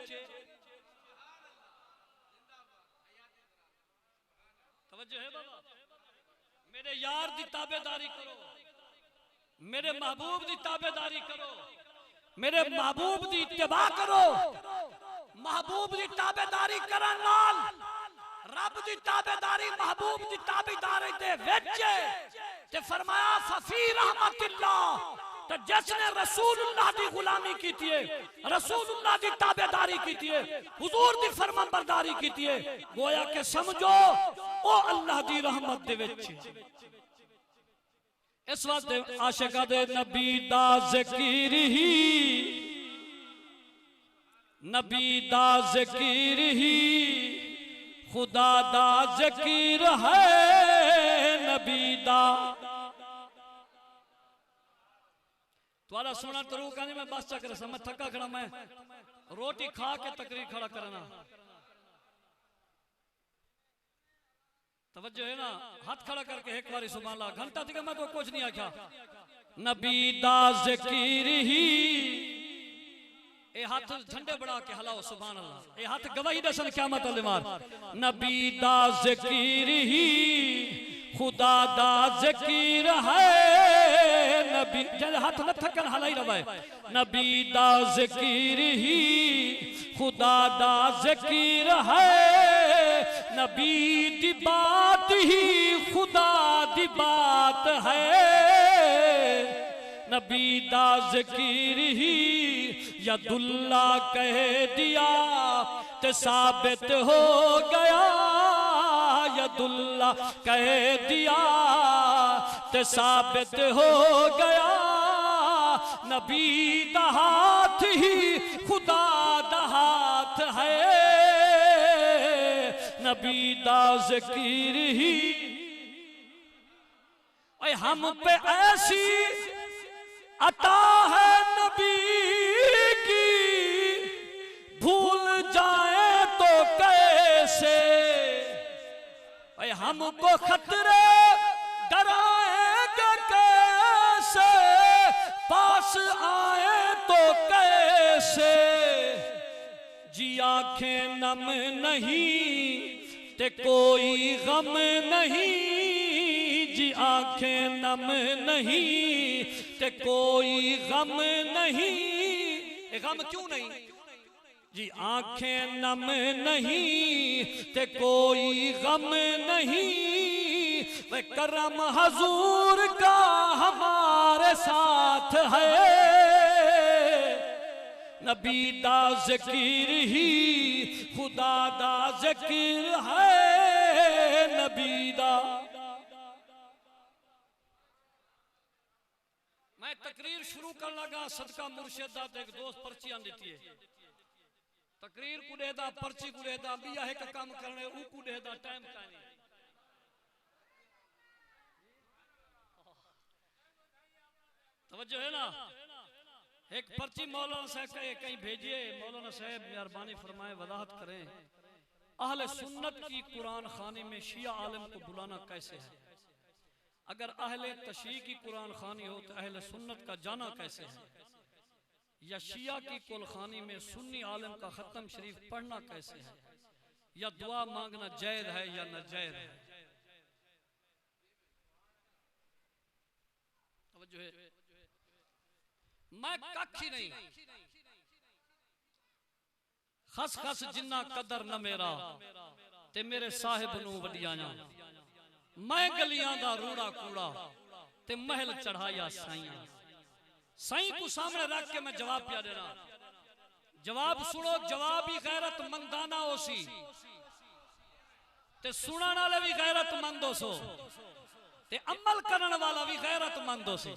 Speaker 2: तवज्जो है बाबा मेरे यार की ताबेदारी करो मेरे महबूब की ताबेदारी करो मेरे महबूब की इत्तिबा करो महबूब की ताबेदारी करन नाल रब की ताबेदारी महबूब की ताबेदारी दे विच ते फरमाया फफी रहमतिल्लाह तो जिसने रसूलुल्लाह की गुलामी की थी रसूलुल्लाह की ताबेदारी की थी हुजूर की फरमाबरदारी की थी गोया के समझो ओ अल्लाह की रहमत दे विच इस वास्ते आशिका दे नबी दा ज़िक्र ही नबी दा ज़िक्र ही खुदा दा ज़िक्र है नबी दा तुम्हारा सोना तरू कहने मैं बस चक्कर से मैं थका खड़ा मैं रोटी खा के तकरीर खड़ा करना तवज्जो है ना, हाथ खड़ा करके एक बारी सुभान अल्लाह। घंटा थी मैं तो कुछ नहीं आख्या। नबी दा ज़िक्र ही, ए हाथ झंडे बढ़ा के हलाओ सुभान अल्लाह। ए हाथ गवाही दसन क़यामत वाले मार। नबी दा ज़िक्र ही खुदा दा ज़िक्र है। नबी जब हाथ न थकन हलाई रवाए। नबी दा ज़िक्र ही खुदा दा ज़िक्र है। नबी दी बात ही खुदा दी बात है। नबी दा ज़िक्र ही यदुल्ला कह दिया ते साबित हो गया। यदुल्ला कह दिया ते साबित हो गया। नबी दा हाथ ही खुदा दा हाथ है। नबी दा ज़िक्र ही हम पे ऐसी अता है नबी की, भूल जाए तो कैसे। हमको खतरे डराएंगे कैसे, पास आए तो कैसे। जी आंखें नम नहीं ते कोई गम नहीं। जी आंखें नम नहीं ते कोई गम नहीं। गम क्यों नहीं जी? आंखें नम नहीं ते कोई गम नहीं। वे करम हजूर का हमारे साथ है। नबी दा ज़िक्र ही खुदा दा ज़िक्र है। नबी दा। मैं तकरीर शुरू कर लगा सदका मुर्शिदा एक दोस्त पर्ची आन देती है। तकरीर कुडेदा पर्ची कुडेदा बिया है का काम करने ऊ कुडेदा टाइम का नहीं। तवज्जो है ना। एक पर्ची मौलाना साहब कहीं भेजिए। मौलाना साहब मेहरबानी फरमाए वजाहत करें अहले सुन्नत की कुरान खानी में शिया आलम को बुलाना कैसे है। अगर अहले तशरीह की कुरान खानी हो तो अहले सुन्नत का जाना कैसे है। या शिया की कुलखानी में सुन्नी आलम का खत्म शरीफ पढ़ना कैसे है। या दुआ मांगना जायज़ है या नाजायज़ है। मैं कखी नहीं खस खस जिन्ना कदर न मेरा ते मेरे साहिब नू वडियाना। मैं गलियां दा रूड़ा कूड़ा ते महल चढ़ाया साइयां। साईं को सामने रख के मैं जवाब पिया देना। जवाब सुनो। जवाब ही गैरत मंदाना ओसी ते सुनने वाले भी गैरत मंदो सो ते अमल करने वाला भी गैरत मंदो सी।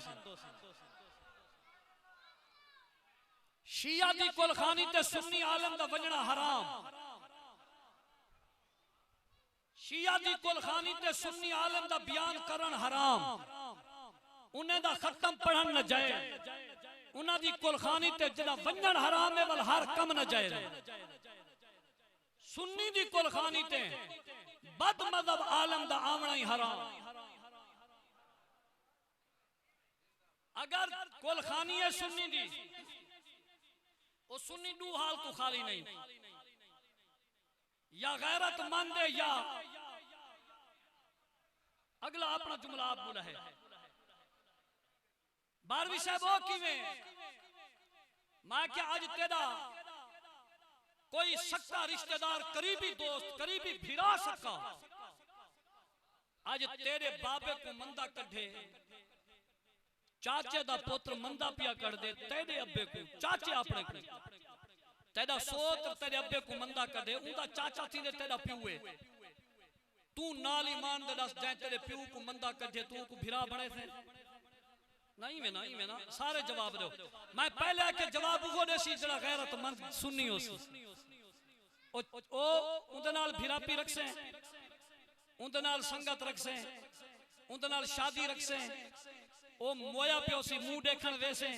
Speaker 2: शिया दी कुलखानी ते सुन्नी आलम दा वजना हराम। शिया दी कुलखानी ते सुन्नी आलम दा बयान करन हराम। उन्हें दा खत्म पढ़न न जाए। उन्हां दी कुलखानी ते जिहड़ा वंजन हराम है वल हर कम न जाए। सुन्नी दी कुलखानी ते बद मज़हब आलम दा आवना ही हराम। अगर कुलखानी है सुन्नी दी वो सुन्नी दू हाल को खाली नहीं। या गैरत मंद है या अगला अपना जुमला आप बोला है। बारहवीं साहब हो किवें मैं क्या आज तेरा कोई सक्का रिश्तेदार करीबी दोस्त करीबी भिरा सका आज तेरे बाबे को मंदा कढ़े चाचे दा पुत्र मंदा पिया कर दे। तेरे अब्बे को चाचे अपने को तेरा सोत तेरे अब्बे को मंदा कर दे। उनका चाचा थी ने तेरा प्यू है। तू नाल ईमान दे दस जाए तेरे प्यू को मंदा कर दे। तू को भिरा बने थे नहीं में ना सारे जवाब दो। मैं पहले के जवाब वो देसी जरा गैरतमंद सुन्नी हो सी ओ उनदे नाल भिरापी रखसे उनदे नाल संगत रखसे उनदे नाल शादी रखसे ओ मोया पियो सी मुंह देखण वैसे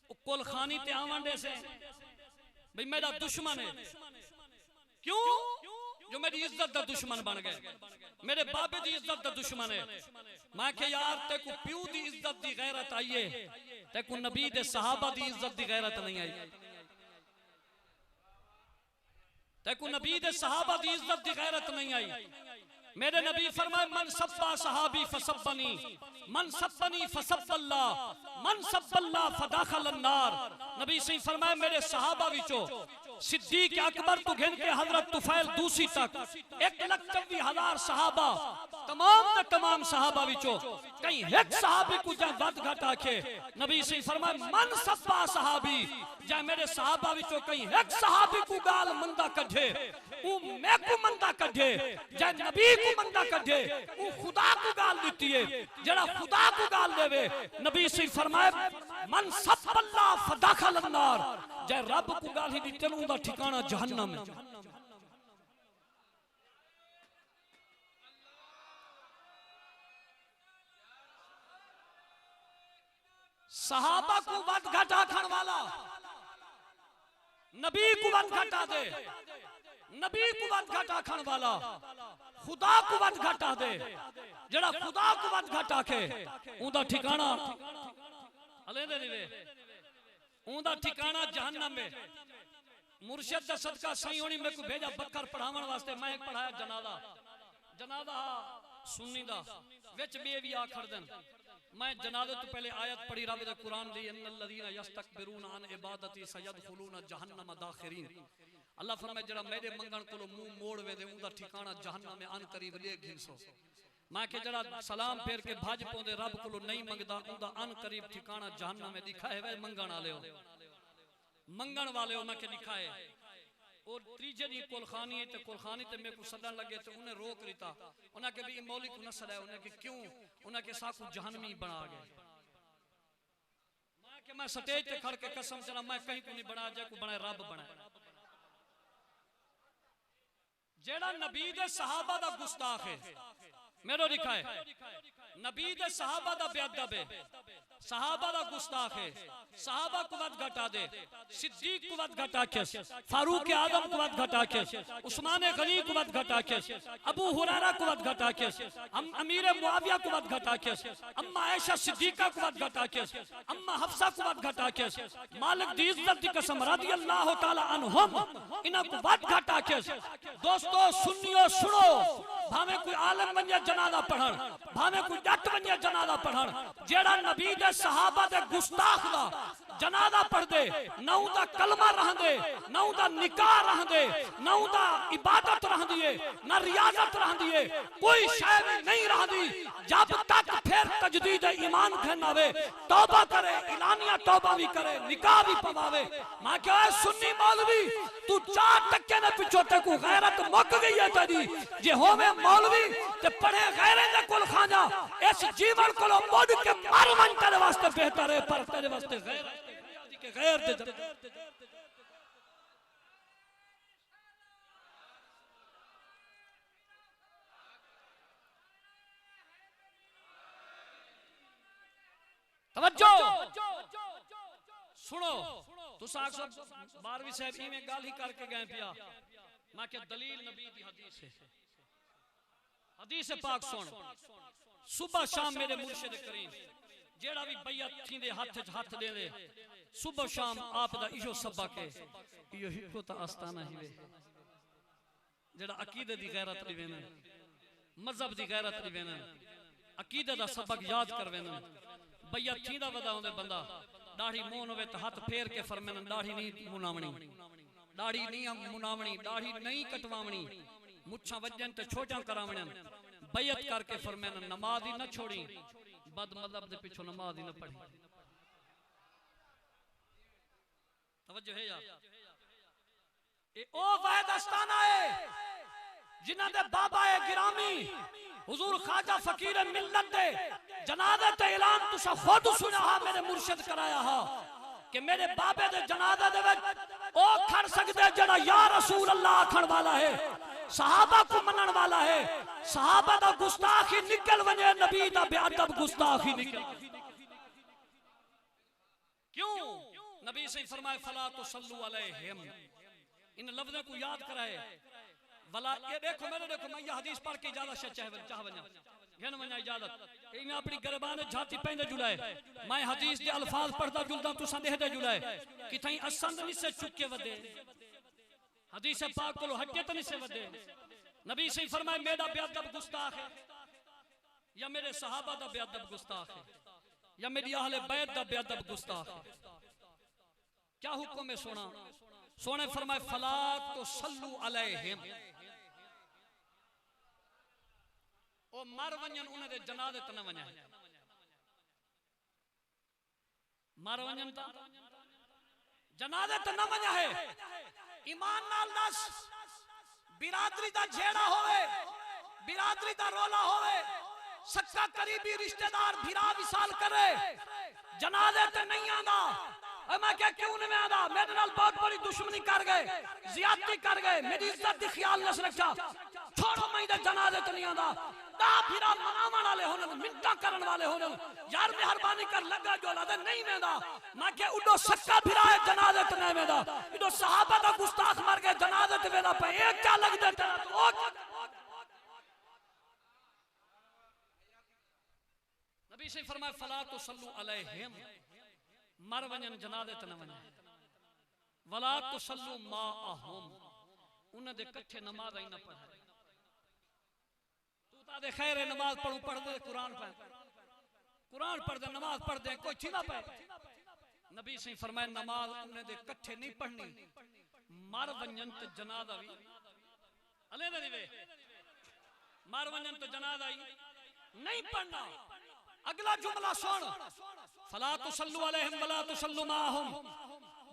Speaker 2: ओ कुल खानी ते आवन देसे भाई मेरा दुश्मन है। क्यों जो मेरी इज्जत दा दुश्मन बन गए, मेरे बाबे दी इज्जत दा दुश्मन है। मैं के यार ते को प्यू दी इज्जत दी गैरत आई है, ते को नबी दे सहाबा दी इज्जत दी गैरत नहीं आई। ते को नबी दे सहाबा दी इज्जत दी गैरत नहीं आई। मेरे नबी फरमाए मन सब्बा सहाबी फसब्बनी, मन सब्बनी फसब्बल्लाह, मन सब्बल्लाह फदाखल अन्नार। नबी सही फरमाए मेरे सहाबा विचो सिद्दीक अकबर तो घिन के हजरत तुफैल दूसी तक 1,24,000 सहाबा, तमाम के तमाम सहाबा विचो कहीं एक सहाबी को जा वद घट आखे। नबी सही फरमाए मन सब्बा सहाबी, जा मेरे सहाबा विचो कहीं एक सहाबी को गाल मंदा कढे, ऊ मैं को मंदा कढे, जा नबी को मंदा कढे, ऊ खुदा को गाल देती है, जड़ा खुदा को गाल देवे। नबी सही फरमाए मन सब्बल्लाह फदाखल अन्नार, जा रब को गाल ही दिते उनका ठिकाना जहन्नम है। सहाबा को वद घटा खान वाला नबी को वद घटा दे, नबी को वद घटा खान वाला खुदा को वद घटा दे, जड़ा खुदा को वद घटा के उनका ठिकाना अलेंदे नहीं वे, उनका ठिकाना जहन्नम में। मुर्शिद दा सदका सही होनी मेरे को भेजा बकर पढ़ावन वास्ते, मैं एक पढ़ाया जनादा, जनादा सुन्नी दा विच बेवी आखर दिन मैं जनाजे तो पहले आयत पढ़ी रब दे कुरान दी इन्नल्लज़ीना यस्तकबिरून अन इबादती सयदखुलूना जहन्नम दाखिरीन। अल्लाह फरमाए जड़ा मेरे मंगण कोलो मुंह मोड़ वेंदे उनदा ठिकाना जहन्नम में अन करीब ले घिनसो। मैं के जड़ा सलाम फेर के भज पोंदे रब कोलो नहीं मंगदा उनदा अन करीब ठिकाना जहन्नम में लिखा है। वे मंगण वाले हो, मंगण वाले हो, मैं के लिखा है। और तीजे दी कुलखानी ते कुलखानी ते मेरे को सदन लगे तो उन्हें रोक लिता, उन्हें के भी मौली को न सदाया, उन्हें के क्यों, उन्हें के साकू जहन्नमी बना गए। मैं के मैं स्टेज पे खड़ के कसम चला मैं कहीं को नहीं बना जाए को बनाए रब बनाए। जेड़ा नबी दे सहाबा दा गुस्ताख है मेरो लिखा है, नबी दे सहाबा दा बेअदब है, सहाबा दा गुस्ताख है, सहाबा को वद घटा दे, सिद्दीक को वद घटा के, फारूक आजम को वद घटा के, उस्मान गनी को वद घटा के, अबू हुरैरा को वद घटा के, अमीर मुआविया को वद घटा के, अम्मा आयशा सिद्दीका को वद घटा के, अम्मा हफ्सा को वद घटा के, मालिक दी इज्जत दी कसम रदियल्लाहु ताला अन्हुम इना को वद घटा के। दोस्तों सुनियो सुनो, भावे कोई आलम बन जाए जनाजा पढ़न, भावे कोई जट बन जाए जनाजा पढ़न, जेड़ा नबी दे सहाबा दे गुस्ताख दा जनाजा पढ़ दे, ना उदा कलमा रह दे, ना उदा निकाह रह दे, ना उदा इबादत रह दिए, ना रियाजत रह दिए, कोई शय नहीं रह दी जब तक फिर तजदीद ईमान खनावे, तौबा करे, इलानिया तौबा भी करे, निकाह भी पवावे। मैं क्या सुन्नी मौलवी तू 4 टक्के ने पिछोटे को गैरत मुक गई है तेरी, जे होवे मौलवी ते पढ़े गैरे दे कुल खाना इस जीवन को मुड़ के मर मन तेरे वास्ते बेहतर है, पर तेरे वास्ते गैर के गैर दे तवज्जो सुनो। तुसा 12वीं साहब इवें गाल ही करके गए पिया, मैं के दलील नबी दी हदीस है, हदीस पाक सुन। सुबह शाम मेरे मुर्शिद करीम जेड़ा भी बैयत थींदे हाथ च हाथ दे दे, सुबह शाम आप दा इहो सबक है, इहो हिको ता आस्ताना ही वे जेड़ा अकीदे दी गैरत दी वेना, मजहब दी गैरत दी वेना, अकीदे दा सबक याद कर वेना। बैयत थींदा वदा होंदे बंदा दाढ़ी मोन होवे ते हाथ फेर के फरमाना दाढ़ी नहीं मुनावणी, दाढ़ी नहीं मुनावणी, दाढ़ी नहीं कटवावणी, मुच्छा वजन ते छोटा करावण, बैयत करके फरमाना नमाज ही न छोड़ी, बद मजहब दे पिछो नमाज ही न पढ़ी। तवज्जो है यार, ए ओ वायदस्ताना है जिन्हां दे बाबा है गिरामी हुजूर ख्वाजा फकीर मिल्लत दे जनाजे ते ऐलान तुसा खुद सुना हा, मेरे मुर्शिद कराया हा कि मेरे बाबे दे जनाजे दे विच ओ खड़ सकदे जड़ा या रसूल अल्लाह आखण वाला है, सहाबा को मनन वाला है, सहाबा दा गुस्ताखी निकल वने, नबी दा बेअदब गुस्ताखी निकल। क्यों? नबी से फरमाए फला तो सल्लु अलैहिम, इन लफ्ज़ों को याद कराए, वला ये देखो मेरे देखो मैं ये हदीस पढ़ के इजाजत से चाह वना घन वना इजाजत इन अपनी गरबान झाती पेंदे जुलाए मैं हदीस दे अल्फाज पढ़दा जुलदा तुसा देहदे जुलाए कि थई असंद नि से चुके वदे हदीस पाक को हटे तो नि से वदे नबी सही फरमाए मेरा बेअदब गुस्ताख है या मेरे सहाबा दा बेअदब गुस्ताख है या मेरी अहले बैत दा बेअदब गुस्ताख है। क्या हुक्म है सोना सोने फरमाए फला तो सल्लू अलैहिम ओ मर वंजन उन्हें दे जनाजे त न वञा मर वंजन ता जनाजे त न वञा है। ईमान नाल दस बिरादरी दा झेड़ा होवे बिरादरी दा रोला होवे सक्का करीबी रिश्तेदार भिरा विसाल करे जनाजे ते नहीं आंदा मैं क्या क्यों नहीं आंदा मेरे नाल बहुत बड़ी दुश्मनी कर गए ज्यादती कर गए मेरी इज्जत दी ख्याल न रखा छोड़ो मैं दे जनाजे ते नहीं आंदा दा भिरा मनावन वाले होन मिन्नता करन वाले होन यार मेहरबानी कर लगा जोला दे नहीं वेंदा मैं क्या उडो सक्का भिरा जनाजे ते नहीं वेंदा इडो सहाबा दा गुस्ताख मर गए जनाजे ते वेंदा पे एक क्या लग दे तेरा तो नबी से फरमाया फला तो सल्लू अलैहिम मर वंजन जनाजे ते न वञा वला तो सल्लू माअहुम उन्हें दे कट्ठे नमाज ही न पढ़ाए तू ता दे खैर नमाज पढ़ दे कुरान पढ़ दे नमाज पढ़ दे कोई छी ना पे नबी से फरमाया नमाज उन्हें दे कट्ठे नहीं पढ़नी मर वंजन ते जनाजा भी अले नहीं वे मर वंजन ते जनाजा ही नहीं पढ़ना। अगला जुमला सुन फला तुसल्लु अलैहिम वला तुसल्लु माहुम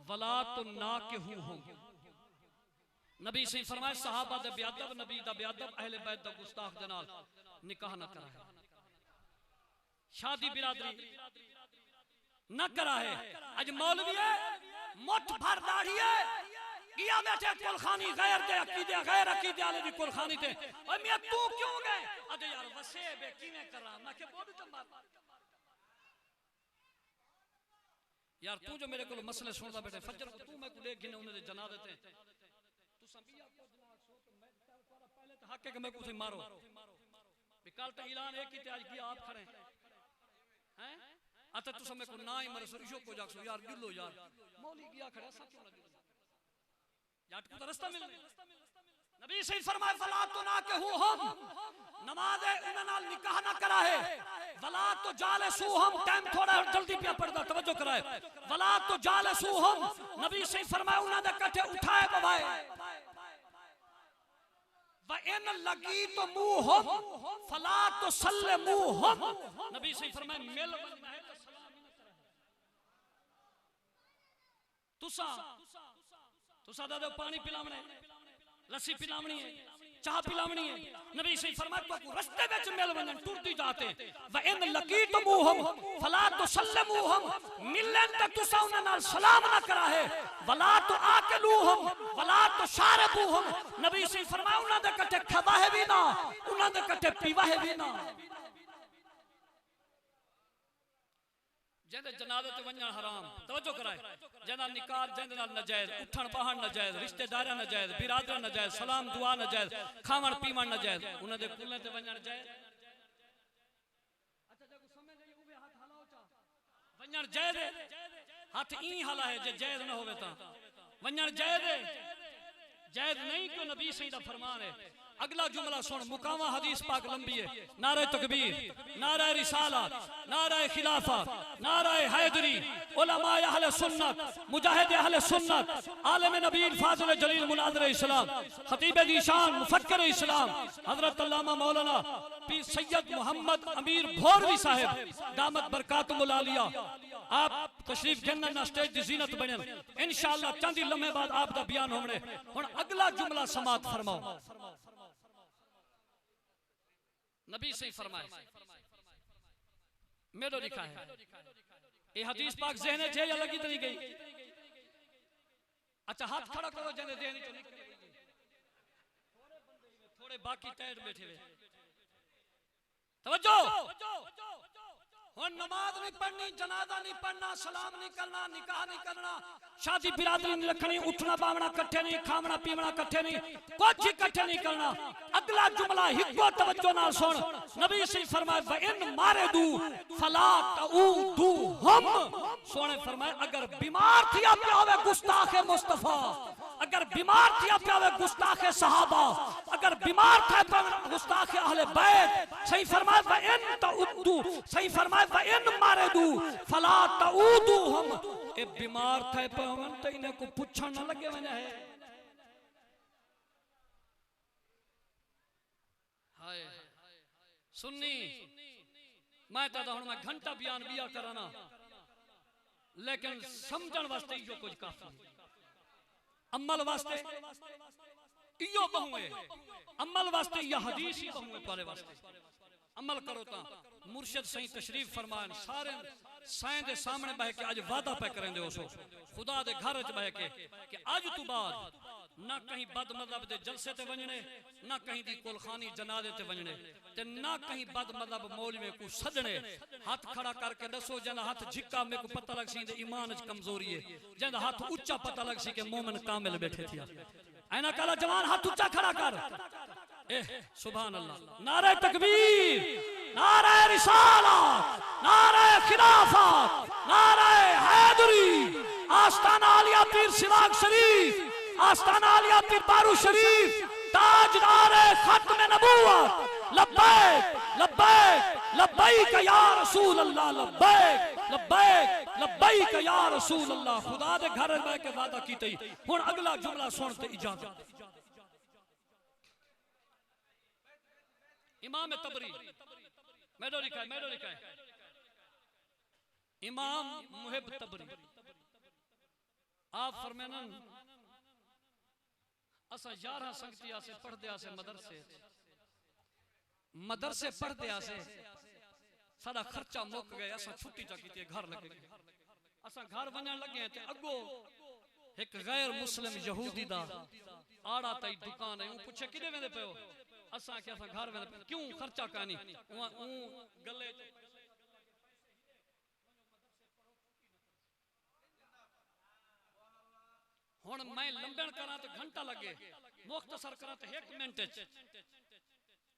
Speaker 2: वला तुनाकिहुहुम नबी से फरमाया सहाबा दे बेअदब नबी दा बेअदब अहले बैत दा गुस्ताख दे नाल निकाह न करा है शादी बिरादरी न करा है। आज मौलवी है मुठ भर दाढ़ी है किया बैठे कुलखानी गैर दे अकीदे गैर अकीदे वाले दी कुलखानी ते ओए मियां तू क्यों गए अरे यार वसे बे किने करा मैं के बोल तो मार यार तू जो मेरे को मसले सुनदा बैठे फजर को तू मैं को देख गिने उन्हें जनाजे ते तू संबिया को दिमाग सो के मैं तेरा पहले तो हक है कि मैं को मारो कल तो ऐलान है कि आज की आप खड़े हैं अच्छा तू समय को ना ही मरे सुरिशो को जासो यार दिलो यार मौली किया खड़ा सब क्यों लगे यार को तो रास्ता मिलने नबी सही फरमाया फला तो ना के हु हम नमाज उन्हें नाल निकाह ना करा है वला तो जालसू हम टाइम थोड़ा जल्दी पे पड़दा तवज्जो कराए वला तो जालसू हम नबी सही फरमाया उन्हें दे कट्ठे उठाए बवाए व इन लगी तो मुंह हम फला तो सल्लमू हम नबी सही फरमाया मिल बनना है तो सलाम ही न करे तुसा दादा पानी पिलावने लस्सी पिलावनी है चाह पिलावनी है नबी सही फरमाया को रास्ते में मिल वंजन टूटती जाते व इन लकीतमुहुम फला तुसल्लमुहुम मिलन तक तुसा उन्हां नाल सलाम ना करा है वला तो आकलूहुम वला तो शारबूहुम नबी सही फरमाया उन्हां दे कट्ठे खावा है भी ना उन्हां दे कट्ठे पीवा है भी ना जेंदे जनाजे ते वंजन हराम तवज्जो कराए जेंदा निकाह जेंदे नाल नाजायज उठण बहण नाजायज रिश्तेदार नाजायज बिरादर नाजायज सलाम दुआ नाजायज खावण पीवण नाजायज उन्हां दे कुल्ले ते वंजन जायज अच्छा जको समझ ले उबे हाथ हलाओ चा वंजन जायज हाथ ई हला है जे जायज न होवे ता वंजन जायज नहीं क्यों नबी सही दा फरमान है। अगला जुमला सुन मुकामा हदीस पाक लंबी है नारे तकबीर नारे रिसालत नारे खिलाफत नारे हैदरी उलमाए अहले सुन्नत मुजाहिद अहले सुन्नत आलिम नबी फाजिल जलील मुनाज़िर इस्लाम खतीब ज़ीशान मुफक्किर इस्लाम हजरत अल्लामा मौलाना पीर सैयद मोहम्मद अमीर भोरवी साहब दामत बरकातुल आलिया आप तशरीफ जन्नत ना स्टेज दी जीनत बनन इंशाअल्लाह चंद लम्हे बाद आप दा बयान होने हुन अगला जुमला समात फरमाओ नबी सही फरमाए मेरो लिखा है ये हदीस पाक ज़हन है या लगी तो नहीं गई अच्छा हाथ खड़ा करो जने ज़हन तो निकल गई थोड़े बाकी टाइट बैठे हुए तवज्जो हुन नमाज नहीं पढ़नी, जनाजा नहीं पढ़ना, सलाम नहीं करना, निकाह नहीं करना, शादी बिरादरी नहीं रखनी, उठना बावना कट्ठे नहीं, खावना पीवना कट्ठे नहीं, कुछ इकट्ठे नहीं करना। अगला जुमला हिक्को तवज्जो ना सुन, नबी से फरमाए व इन मारे दू फला तऊदू हम, सोने फरमाए अगर बीमार थिया पे होवे गुस्ताखे मुस्तफा, अगर बीमार थिया पे होवे गुस्ताखे सहाबा, अगर बीमार था पे गुस्ताखे अहले बैत, सही फरमाए व इन तऊदू, सही फरमाए व इन मारे दू फला तऊदू हम, ए बीमार थे पे हमन त इने को पूछण न लगे वने है। हाय सुन्नी मैं तो हुन मैं घंटा बयान बिया कराना, लेकिन समझण वास्ते यो कुछ काफी, अमल वास्ते इयो बहुए, अमल वास्ते या हदीस ही बहुए पारे वास्ते। अमल करो ता मुर्शिद सही तशरीफ फरमान सारे साईं दे सामने बह के आज वादा पे करेंदे हो, सो खुदा दे घर च बह के कि आज तू बाद ना कहीं बद मजहब दे जलसे ते वजने, ना कहीं दी कुलखानी जनाजे ते वजने, ते ना कहीं बद मजहब मौलवी को सदने। हाथ खड़ा करके दसो जंदा हाथ झिक्का में को पता लग सी दे ईमान च कमजोरी है, जंदा हाथ ऊंचा पता लग सी के मोमिन कामिल बैठे थिया। ऐना काला जवान हाथ ऊंचा खड़ा कर, ए सुभान अल्लाह, नारे तकबीर, नारे रिसालत, नारे खिलाफत, नारे हैदरी, आस्ताना आलिया पीर सिराग शरीफ, आस्ताना आलिया पीर बारू शरीफ, ताजदारे खत्म नबूवत, लब्बैक लब्बैक लब्बैक या रसूल अल्लाह, लब्बैक लब्बैक लब्बैक या रसूल अल्लाह। खुदा दे घर में के वादा कीते। हुन अगला जुमला सुनते इजाजत। इमाम तबरी मैडो लिखा है, मैडो लिखा है इमाम मुहिब तबरी, आप फरमाना असा 11 संगति आसे पढ़दे आसे मदरसे, मदरसे पढ़दे आसे साडा खर्चा मुक गया, असा छुट्टी चा कीती घर लगे, असा घर वणन लगे ते अगो एक गैर मुस्लिम यहूदी दा आड़ा तई दुकान है, ऊ पूछे किदे वेंदे पयो, असा के असा घर वेंदे, क्यों खर्चा कानी, ऊ गले हुन मैं लंबण करा तो घंटा लगे, मुख्तसर करा तो 1 मिनट।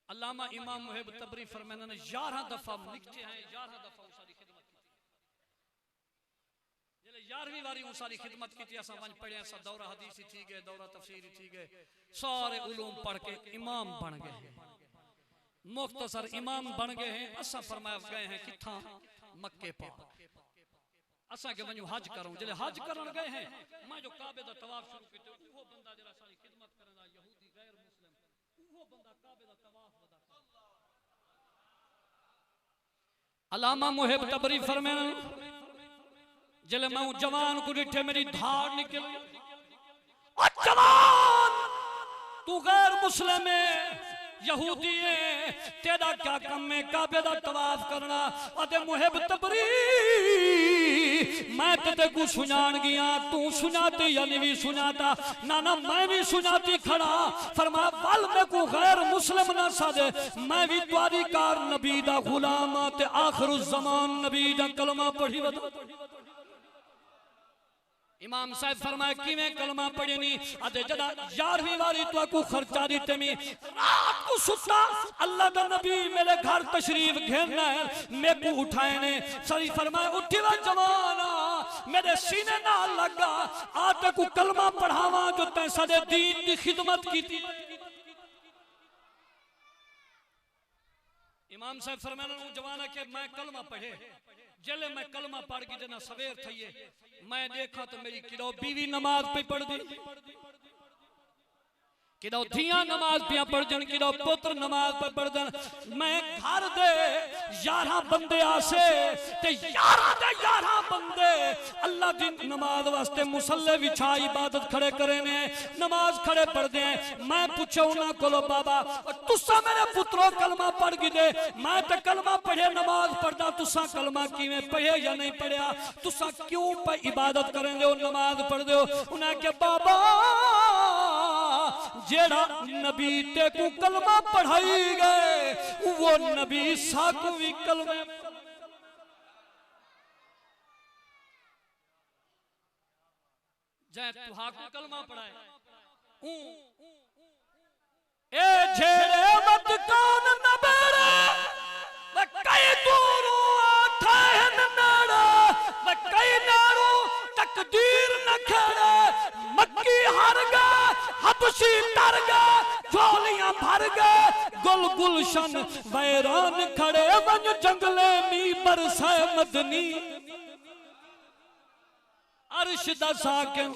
Speaker 2: अल्लामा इमाम मुहिब तबरी फरमाने ने 11 दफा लिखते हैं, 11 दफा उसारी खिदमत की, जले 11वीं बारी उसारी खिदमत की, असा वन पढ़े, असा दौरा हदीसी थी गए, दौरा तफसीरी थी गए, सारे उलूम पढ़ के इमाम बन गए हैं, मुख्तसर इमाम बन गए हैं। असा फरमाया गए हैं किथा, मक्के पाक, असा के वनु हज करूं, जले हज करन गए हैं, मैं जो काबे दा तवाफ शुरू कीते, वो बंदा जरा सारी खिदमत करना यहूदी गैर मुस्लिम, वो बंदा काबे दा तवाफ वदा कर। अल्लामा मुहिब तबरी फरमाना जले मैं जवान को डिठे मेरी धार निकल, ओ जवान तू गैर मुस्लिम है, यहूदी है, तेरा क्या कम है काबे दा तवाफ करना। अदे मुहिब तबरी मैं ते को सुनान गया, तू सुनाती या नहीं सुनाता, ना ना मैं भी सुनाती खड़ा। फरमाया वल में को गैर मुस्लिम ना सादे, मैं भी द्वारी कार नबी दा गुलाम ते आखिरुज ज़मान नबी दा कलमा पढ़ी वदा। इमाम साहब फरमाया किवें कलमा पढ़े नी, अदे जदा 11वीं वारी तो को खर्चा दीते मी, रात को सुता अल्लाह दा नबी मेरे घर तशरीफ घेरना है, मैं को उठाए ने, सही फरमाया उठीवा जवाना मेरे सीने नाल लगा, आते को कलमा पढ़ावा जो तै साडे दीन दी खिदमत कीती। इमाम साहब फरमाना जवाना के मैं कलमा पढ़े, जले मैं कलमा पढ़ के जना सवेर थईए, मैं देखा तो मेरी किलो बीवी नमाज पे पढ़ दी, किलो धिया नमाज पिया पढ़ जन, किलो पुत्र नमाज पे पढ़ जन। मैं घर दे 11 बंदे आसे ते 11 दे 11 बंदे अल्लाह दी नमाज वास्ते मुसल्ले बिछा इबादत खड़े करे ने, नमाज खड़े पढ़ दे। मैं पूछो ना कोलो बाबा तुसा मेरे पुत्रो कलमा पढ़ गई दे, मैं तो कलमा पढ़े नमाज पढ़दा, तुसा कलमा किवें पढ़े या नहीं पढ़िया, तुसा क्यों पे इबादत करेंदे हो नमाज पढ़दे हो। उन्हें के बाबा जेड़ा नबी ते को कलमा पढ़ाई गए वो नबी साकू भी कलमे। जै तुहाकू कलमा पढ़ाए ए झेड़े मत कौन न बेड़ा व कई दूरू आठन नाड़ा व कई नारू तकदीर न खेड़े मक्की हार गए हबशी तर गए झोलियां भर गए गुल गुलशन वैरान खड़े वन जंगले मी बरसाए मदनी अर्श दा साकिन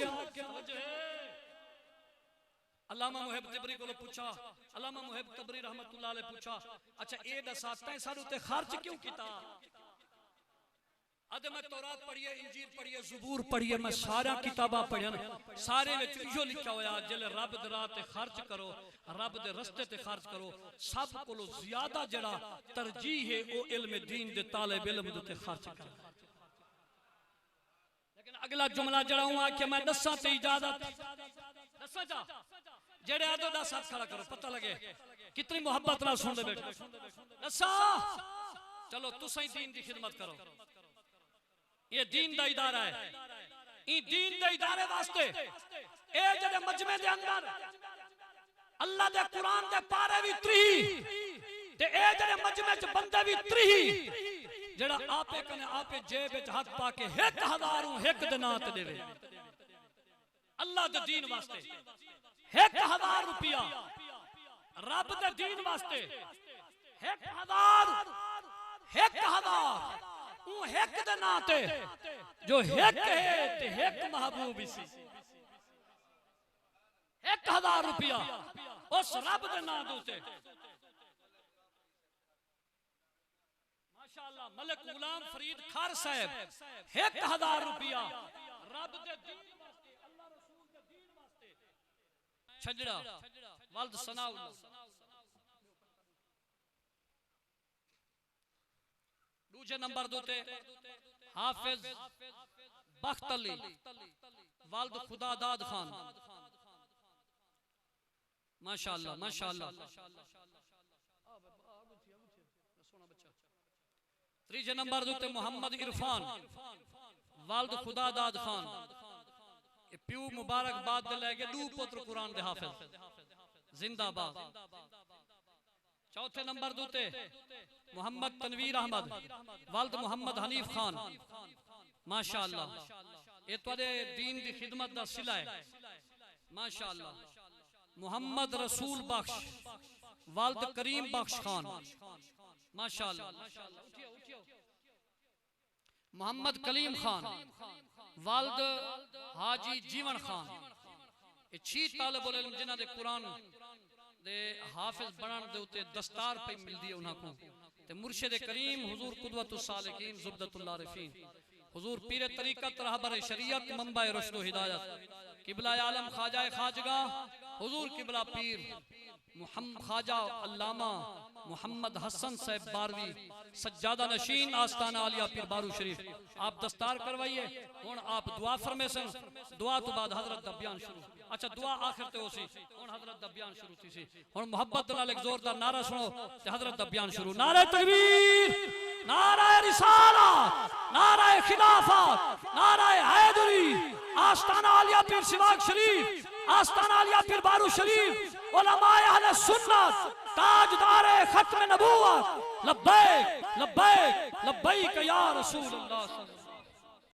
Speaker 2: अल्लामा मुहिब तबरी को पूछा अल्लामा मुहिब तबरी रहमतुल्लाह अलैह पूछा अच्छा ए दसा तै साडू ते खर्च क्यों कीता अदे मैं तौरात पढ़िए इंजील पढ़िए ज़बूर पढ़िए मैं सारा किताबा पढ़न सारे विच इहो लिखा होया जिले रब दे राह ते खर्च करो रब दे रस्ते ते खर्च करो सब कोलो ज्यादा जड़ा तरजीह है ओ इल्म दीन दे तालिब इल्म दे खर्च करो लेकिन अगला जुमला जड़ा हूं आके मैं दसा ते इजाजत दसा जा जेड़े आदो दा साथ खड़ा करो पता लगे कितनी मोहब्बत नाल सुन दे बैठे दसा चलो तुसां दीन दी खिदमत करो ये दीन दा इदारा है ई दीन दे इदारे वास्ते ए जेड़े मजमे दे अंदर अल्लाह दे कुरान दे पारे भी 3 ते ए जेड़े मजमे च बंदे भी 3 जेड़ा आपे कने आपे जेब विच हाथ पा के 1000 एक दे नाम ते देवे अल्लाह दे दीन वास्ते 1000 रुपया रब दे दीन वास्ते 1000 ऊ एक दे नाते जो एक है ते एक महबूब सी 1000 रुपया उस रब दे नाम दोते माशाअल्लाह मलिक गुलाम फरीद खार साहब 1000 रुपया रब दे दीन वास्ते अल्लाह रसूल दे दीन वास्ते छजड़ा वल्द सनाउल्लाह दूसरे नंबर दोते हाफिज बख्त अली वल्द खुदादाद खान माशाअल्लाह माशाअल्लाह तीसरे नंबर दोते मोहम्मद इरफान वल्द खुदादाद खान प्यू मुबारकबाद दे लेके 2 पुत्र कुरान दे हाफिज जिंदाबाद चौथे नंबर दोते मोहम्मद तनवीर अहमद वल्द मोहम्मद हनीफ खान माशाअल्लाह ये तुहाडे दीन दी खिदमत दा सिला है माशाअल्लाह मोहम्मद रसूल बख्श वल्द करीम बख्श खान माशाअल्लाह मोहम्मद कलीम खान वल्द हाजी जीवन खान ये 6 तालिबुल इल्म जिन्हां दे कुरान दे हाफिज बनन दे उते दस्तार पे मिलदी है उन्हां को ते मुर्शिद करीम हुजूर कुदवतुस सालिकीन जुबदतुल आरिफीन हुजूर पीर तरीकत रहबर शरीयत मंबा रुश्द व हिदायत किबला आलम ख्वाजा खाजगा हुजूर किबला पीर मुहम्मद ख्वाजा अल्लामा मोहम्मद हसन साहब बारवी सज्जादा नशीन आस्ताना आलिया पीर बारू शरीफ आप दस्तार करवाइए हुन आप दुआ फरमेसन दुआ तो बाद हजरत दा बयान शुरू अच्छा दुआ आखिर ते होसी हुन हजरत दा बयान शुरू थी सी हुन मोहब्बत नाल एक जोरदार नारा सुनो ते हजरत दा बयान शुरू नारे तकबीर नारा रिसालत नारा खिलाफत नारा हैदरी आस्ताना आलिया पीर सिवाग शरीफ आस्ताना आलिया पीर बारू शरीफ उलमाए अहले सुन्नत ताजदार खत्म नबूवत लब्बैक लब्बैक लब्बैक या रसूल अल्लाह।